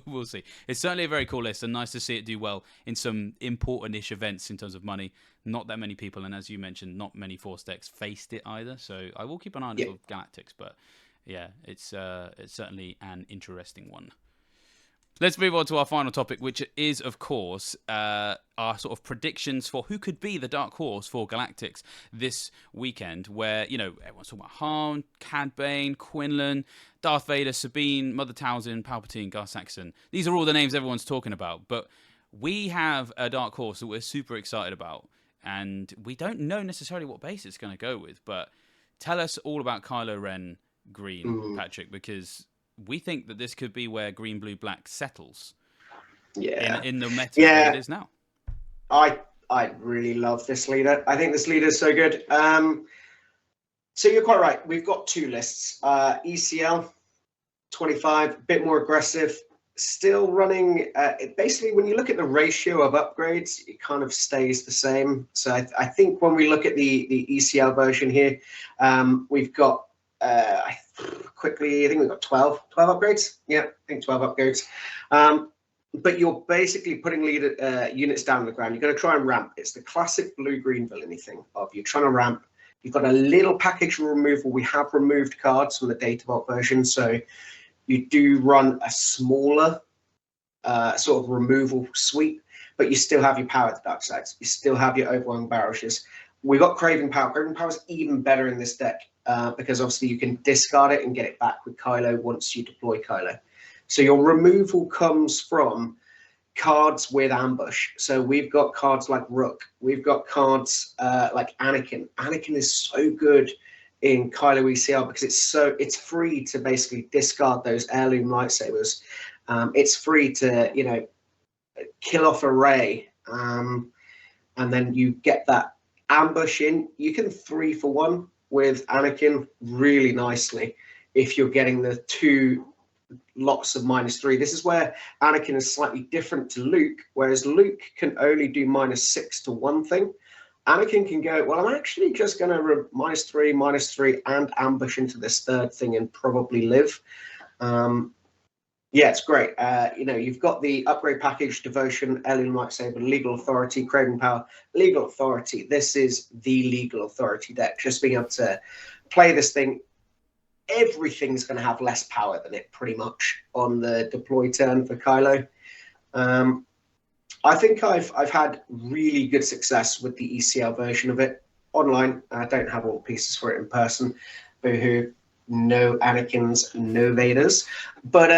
Speaker 1: We'll see. It's certainly a very cool list, and nice to see it do well in some important-ish events in terms of money. Not that many people, and as you mentioned, not many Force decks faced it either, so I will keep an eye on it for Galactics, but yeah, it's certainly an interesting one. Let's move on to our final topic, which is, of course, our sort of predictions for who could be the dark horse for Galactics this weekend, where, you know, everyone's talking about Han, Cad Bane, Quinlan, Darth Vader, Sabine, Mother Talzin, Palpatine, Gar Saxon. These are all the names everyone's talking about, but we have a dark horse that we're super excited about, and we don't know necessarily what base it's going to go with, but tell us all about Kylo Ren Green, Patrick, because we think that this could be where green, blue, black settles.
Speaker 2: Yeah.
Speaker 1: In the meta that it is now.
Speaker 2: I really love this leader. I think this leader is so good. So you're quite right. We've got two lists. ECL 25, a bit more aggressive. Still running. Basically, when you look at the ratio of upgrades, it kind of stays the same. So I think when we look at the ECL version here, we've got quickly, I think we've got 12 upgrades. Yeah, I think 12 upgrades. But you're basically putting units down on the ground. You're going to try and ramp. It's the classic blue-green villainy thing of you're trying to ramp. You've got a little package removal. We have removed cards from the Data Vault version, so you do run a smaller sort of removal suite, but you still have your power at the dark sides. You still have your overwhelming barrages. We've got Craving Power. Craving Power is even better in this deck because obviously you can discard it and get it back with Kylo once you deploy Kylo. So your removal comes from cards with ambush. So we've got cards like Rook. We've got cards like Anakin. Anakin is so good in Kylo ECL because it's free to basically discard those heirloom lightsabers. It's free to, you know, kill off a Rey, and then you get that ambush in. You can 3-for-1 with Anakin really nicely if you're getting the 2 lots of -3. This is where Anakin is slightly different to Luke, whereas Luke can only do -6 to one thing. Anakin can go, well, I'm actually just going to -3 and ambush into this third thing and probably live. Yeah, it's great. You know, you've got the upgrade package, Devotion, Alien Lightsaber, Legal Authority, Craving Power, Legal Authority. This is the Legal Authority deck. Just being able to play this thing, everything's going to have less power than it pretty much on the deploy turn for Kylo. I think I've had really good success with the ECL version of it online. I don't have all the pieces for it in person. Boo-hoo. No Anakins, no Vaders. But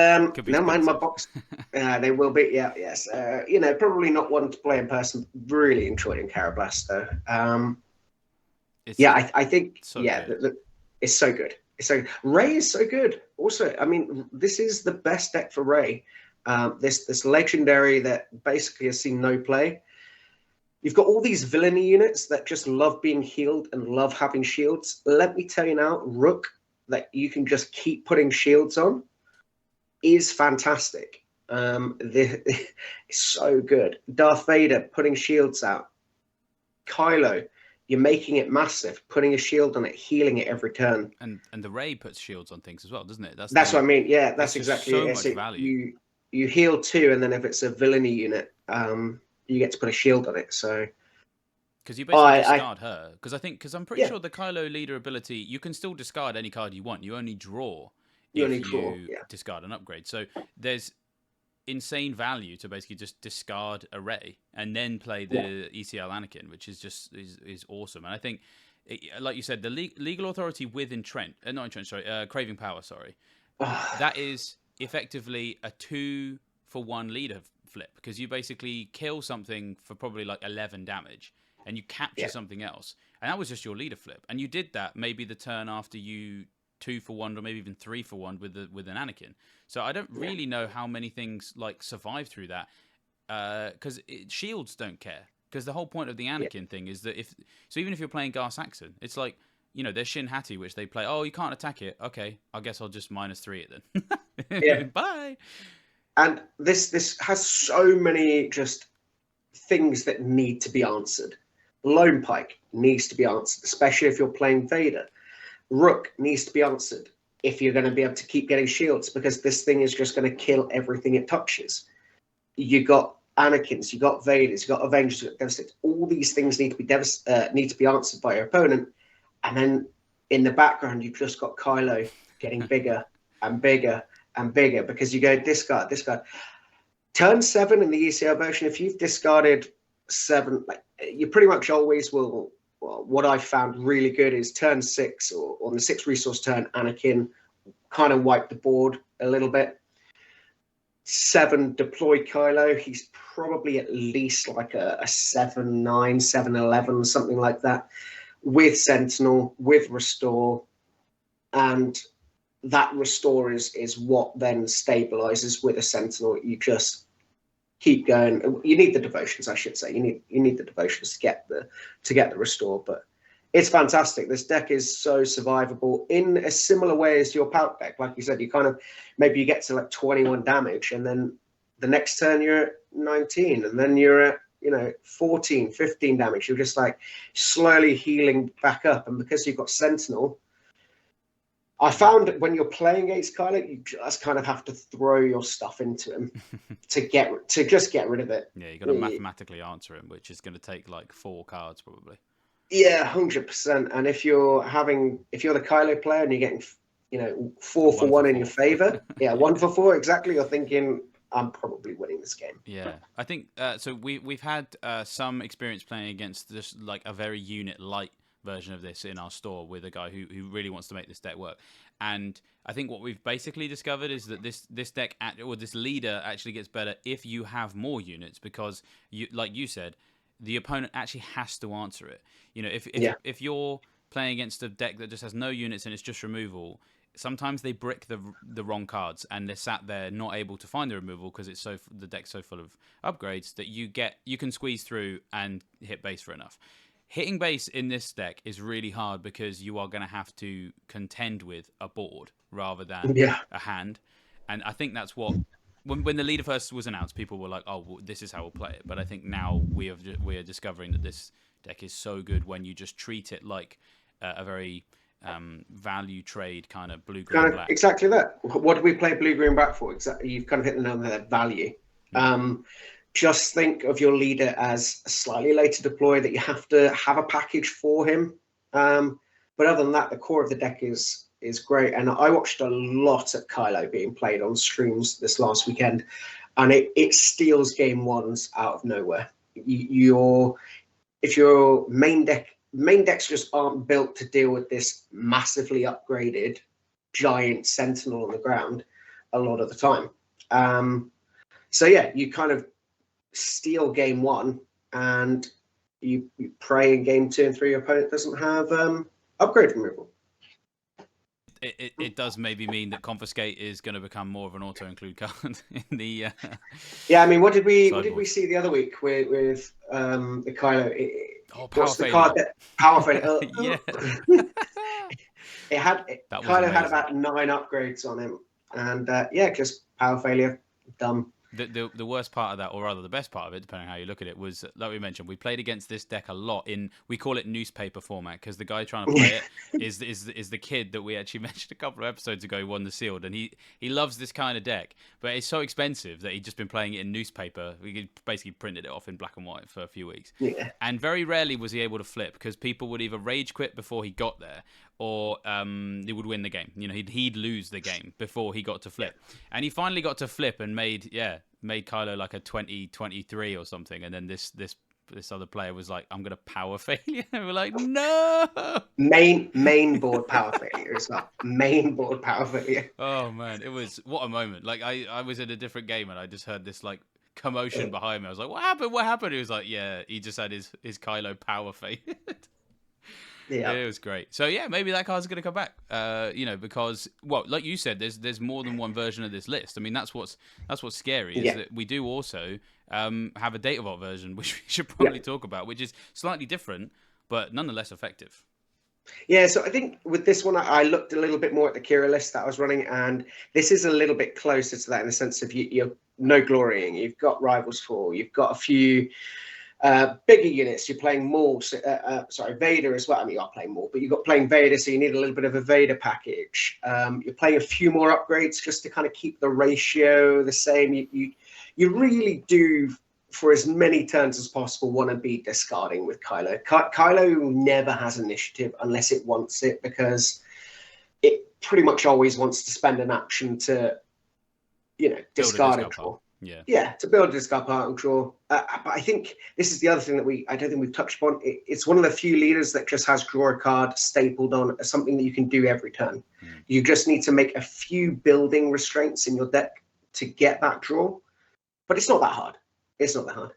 Speaker 2: never mind my box. They will be, yes. You know, probably not one to play in person. Really enjoyed in Carablast, though. I think, so it's so good. So Rey is so good. Also, I mean, this is the best deck for Rey. This legendary that basically has seen no play. You've got all these villainy units that just love being healed and love having shields. Let me tell you now, Rook, that you can just keep putting shields on, is fantastic. It's so good. Darth Vader putting shields out. Kylo, you're making it massive, putting a shield on it, healing it every turn.
Speaker 1: And the Rey puts shields on things as well, doesn't it?
Speaker 2: That's what I mean. Yeah, that's exactly
Speaker 1: so much value.
Speaker 2: You heal 2, and then if it's a villainy unit, you get to put a shield on it. So
Speaker 1: because you basically discard her. Because I'm pretty sure the Kylo leader ability, you can still discard any card you want. You only draw if you discard an upgrade. So there's insane value to basically just discard a Rey and then play the ECL Anakin, which is just is awesome. And I think, like you said, the legal authority with Craving Power. That is effectively a 2-for-1 leader flip because you basically kill something for probably like 11 damage. And you capture something else. And that was just your leader flip. And you did that maybe the turn after you 2-for-1 or maybe even 3-for-1 with an Anakin. So I don't really know how many things like survive through that. Because shields don't care. Because the whole point of the Anakin thing is that even if you're playing Gar Saxon, it's like, you know, there's Shin Hati, which they play, oh, you can't attack it. Okay, I guess I'll just -3 it then. Bye.
Speaker 2: And this has so many just things that need to be answered. Lone Pike needs to be answered, especially if you're playing Vader. Rook needs to be answered if you're going to be able to keep getting shields, because this thing is just going to kill everything it touches. You got Anakins, you got Vaders, you got Avengers, you got Devastators. All these things need to be answered by your opponent, and then in the background, you've just got Kylo getting bigger and bigger and bigger, because you go discard. Turn 7 in the ECL version, if you've discarded 7, like, you pretty much always will. Well, what I found really good is turn 6, or on the 6 resource turn, Anakin kind of wiped the board a little bit. 7 deployed Kylo. He's probably at least like a 7-9, 7-11, something like that, with Sentinel, with Restore, and that Restore is what then stabilizes with a Sentinel. You just keep going. You need the devotions, I should say. You need the devotions to get the Restore, but it's fantastic. This deck is so survivable in a similar way as your Pout deck. Like you said, you kind of, maybe you get to like 21 damage, and then the next turn you're at 19, and then you're at 14, 15 damage. You're just like slowly healing back up. And because you've got Sentinel, I found that when you're playing against Kylo, you just kind of have to throw your stuff into him to just get rid of it.
Speaker 1: Yeah, you got to mathematically answer him, which is going to take like 4 cards probably.
Speaker 2: Yeah, 100%. And if you're the Kylo player and you're getting 4 for 1 in your favor, 1 for 4 exactly, you're thinking, I'm probably winning this game.
Speaker 1: Yeah, I think so. We've had some experience playing against this, like a very unit light version of this in our store with a guy who really wants to make this deck work. And I think what we've basically discovered is that this deck or this leader actually gets better if you have more units, because like you said, the opponent actually has to answer it. If you're playing against a deck that just has no units and it's just removal, sometimes they brick the wrong cards and they're sat there not able to find the removal because the deck's so full of upgrades that you can squeeze through and hit base for enough. Hitting base in this deck is really hard because you are going to have to contend with a board rather than a hand. And I think that's what, when the leader first was announced, people were like, oh, well, this is how we'll play it. But I think now we are discovering that this deck is so good when you just treat it like a very value trade kind of blue-green black.
Speaker 2: Exactly that. What do we play blue-green black for? Exactly. You've kind of hit the nail there, value. Just think of your leader as a slightly later deploy, that you have to have a package for him. But other than that, the core of the deck is great. And I watched a lot of Kylo being played on streams this last weekend, and it steals game ones out of nowhere. If your main decks just aren't built to deal with this massively upgraded giant Sentinel on the ground a lot of the time. So yeah, you kind of steal game 1 and you pray in game 2 and 3 your opponent doesn't have upgrade removal.
Speaker 1: It does maybe mean that Confiscate is going to become more of an auto-include card in the
Speaker 2: yeah, I mean, what did we see the other week with the Kylo?
Speaker 1: Power failure.
Speaker 2: Power failure.
Speaker 1: Yeah.
Speaker 2: Kylo had about 9 upgrades on him, and just power failure, dumb.
Speaker 1: The worst part of that, or rather the best part of it, depending on how you look at it, was, like we mentioned, we played against this deck a lot we call it newspaper format, because the guy trying to play it is the kid that we actually mentioned a couple of episodes ago who won the Sealed, and he loves this kind of deck, but it's so expensive that he'd just been playing it in newspaper. We basically printed it off in black and white for a few weeks.
Speaker 2: Yeah.
Speaker 1: And very rarely was he able to flip, because people would either rage quit before he got there, or he would win the game. He'd lose the game before he got to flip. And he finally got to flip and made Kylo like a 20-23 or something. And then this other player was like, I'm going to power failure. And we're like, no!
Speaker 2: Main board power failure as well. Main board power failure.
Speaker 1: Oh, man. It was, what a moment. Like, I was in a different game and I just heard this, like, commotion behind me. I was like, what happened? He was like, yeah, he just had his Kylo power failure. Yeah, it was great. So yeah, maybe that card's going to come back. Because like you said, there's more than one version of this list. I mean, that's what's scary is that we do also have a Data Vault version, which we should probably talk about, which is slightly different but nonetheless effective.
Speaker 2: Yeah, so I think with this one, I looked a little bit more at the Kira list that I was running, and this is a little bit closer to that in the sense of you're no glorying. You've got Rivals 4, you've got a few bigger units. You're playing Maul, Vader as well. I mean, you are playing Maul, but you've got playing Vader, so you need a little bit of a Vader package. You're playing a few more upgrades just to kind of keep the ratio the same. You really do for as many turns as possible, want to be discarding with Kylo. Kylo never has initiative unless it wants it, because it pretty much always wants to spend an action to, discard a draw. Yeah, to build a discard pile and draw. But I think this is the other thing that I don't think we've touched upon. It's one of the few leaders that just has draw a card stapled on as something that you can do every turn. You just need to make a few building restraints in your deck to get that draw. But it's not that hard. It's not that hard.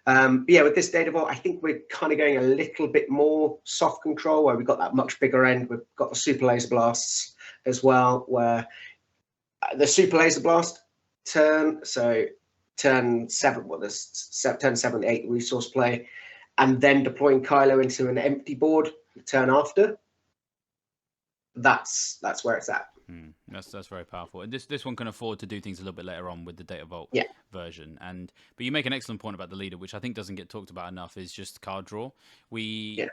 Speaker 2: But yeah, with this Data Vault, I think we're kind of going a little bit more soft control, where we've got that much bigger end. We've got the Super Laser Blasts as well, where the Super Laser Blast turn 7, turn 7, 8 resource play, and then deploying Kylo into an empty board the turn after. That's where it's at.
Speaker 1: That's very powerful, and this one can afford to do things a little bit later on with the Data Vault version. But you make an excellent point about the leader, which I think doesn't get talked about enough, is just card draw. We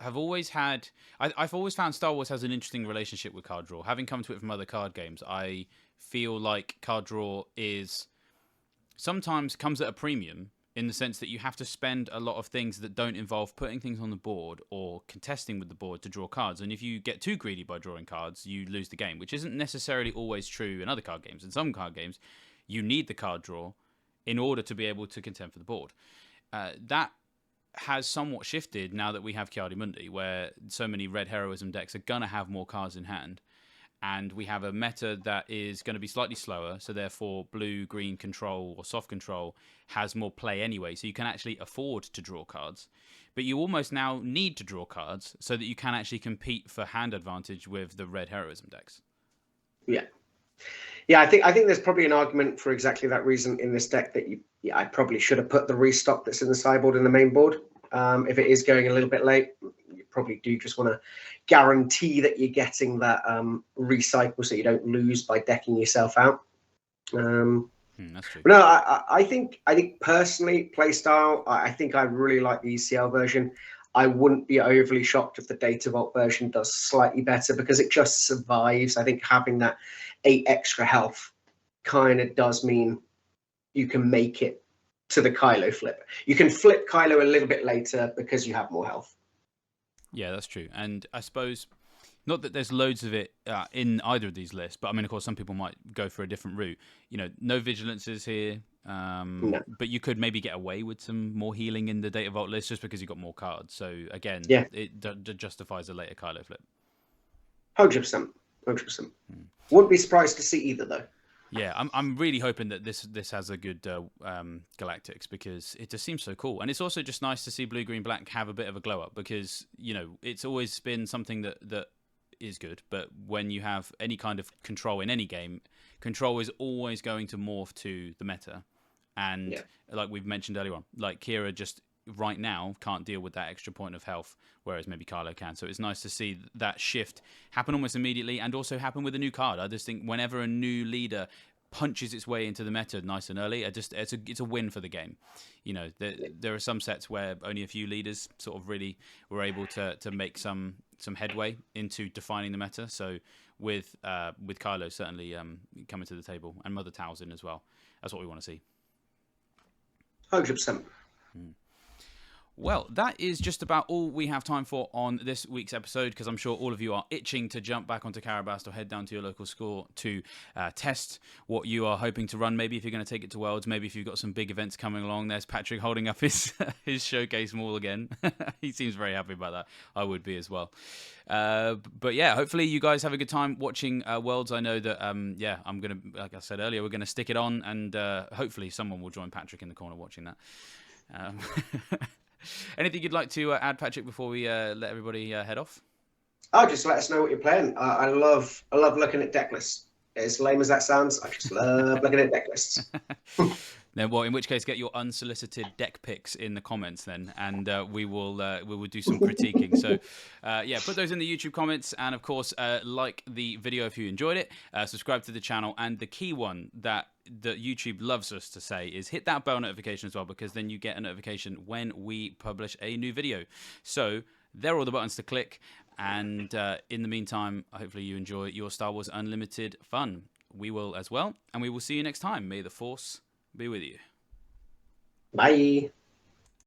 Speaker 1: have always had. I've always found Star Wars has an interesting relationship with card draw. Having come to it from other card games, I feel like card draw is sometimes comes at a premium, in the sense that you have to spend a lot of things that don't involve putting things on the board or contesting with the board to draw cards. And if you get too greedy by drawing cards, you lose the game, which isn't necessarily always true in other card games. In some card games, you need the card draw in order to be able to contend for the board. That has somewhat shifted now that we have Ki-Adi-Mundi, where so many red heroism decks are going to have more cards in hand. And we have a meta that is going to be slightly slower, so therefore blue-green control or soft control has more play anyway, so you can actually afford to draw cards. But you almost now need to draw cards so that you can actually compete for hand advantage with the red heroism decks.
Speaker 2: Yeah, I think there's probably an argument for exactly that reason in this deck that I probably should have put the restock that's in the sideboard in the main board. If it is going a little bit late, you probably do just want to guarantee that you're getting that recycle so you don't lose by decking yourself out.
Speaker 1: That's true.
Speaker 2: No, I think personally, playstyle, I think I really like the ECL version. I wouldn't be overly shocked if the Data Vault version does slightly better, because it just survives. I think having that 8 extra health kind of does mean you can make it to the Kylo flip. You can flip Kylo a little bit later because you have more health.
Speaker 1: Yeah, that's true. And I suppose, not that there's loads of it in either of these lists, but I mean, of course, some people might go for a different route. No vigilances here,
Speaker 2: No.
Speaker 1: But you could maybe get away with some more healing in the Data Vault list just because you've got more cards. So again, it justifies a later Kylo flip.
Speaker 2: 100%. Wouldn't be surprised to see either, though.
Speaker 1: Yeah, I'm really hoping that this has a good Galactics, because it just seems so cool. And it's also just nice to see blue, green, black have a bit of a glow up, because, it's always been something that is good. But when you have any kind of control in any game, control is always going to morph to the meta. And like we've mentioned earlier on, like Kira just right now can't deal with that extra point of health, whereas maybe Kylo can. So it's nice to see that shift happen almost immediately, and also happen with a new card. I just think whenever a new leader punches its way into the meta nice and early, it's a win for the game. There are some sets where only a few leaders sort of really were able to make some headway into defining the meta. So with Kylo certainly coming to the table, and Mother Talzin as well, that's what we want to see.
Speaker 2: 100%.
Speaker 1: Well, that is just about all we have time for on this week's episode, because I'm sure all of you are itching to jump back onto Karabast or head down to your local store to test what you are hoping to run. Maybe if you're going to take it to Worlds, maybe if you've got some big events coming along. There's Patrick holding up his showcase mall again. He seems very happy about that. I would be as well. But yeah, hopefully you guys have a good time watching Worlds. I know that, I'm going to, like I said earlier, we're going to stick it on, and hopefully someone will join Patrick in the corner watching that. Anything you'd like to add, Patrick, before we let everybody head off?
Speaker 2: Just let us know what you're playing. I love looking at deck lists. As lame as that sounds, I just love looking at deck lists.
Speaker 1: Then, well, in which case, get your unsolicited deck picks in the comments then, and we will do some critiquing. So, put those in the YouTube comments, and of course, like the video if you enjoyed it. Subscribe to the channel, and the key one that YouTube loves us to say is hit that bell notification as well, because then you get a notification when we publish a new video. So there are all the buttons to click, and in the meantime, hopefully you enjoy your Star Wars Unlimited fun. We will as well, and we will see you next time. May the Force be with you.
Speaker 2: Bye.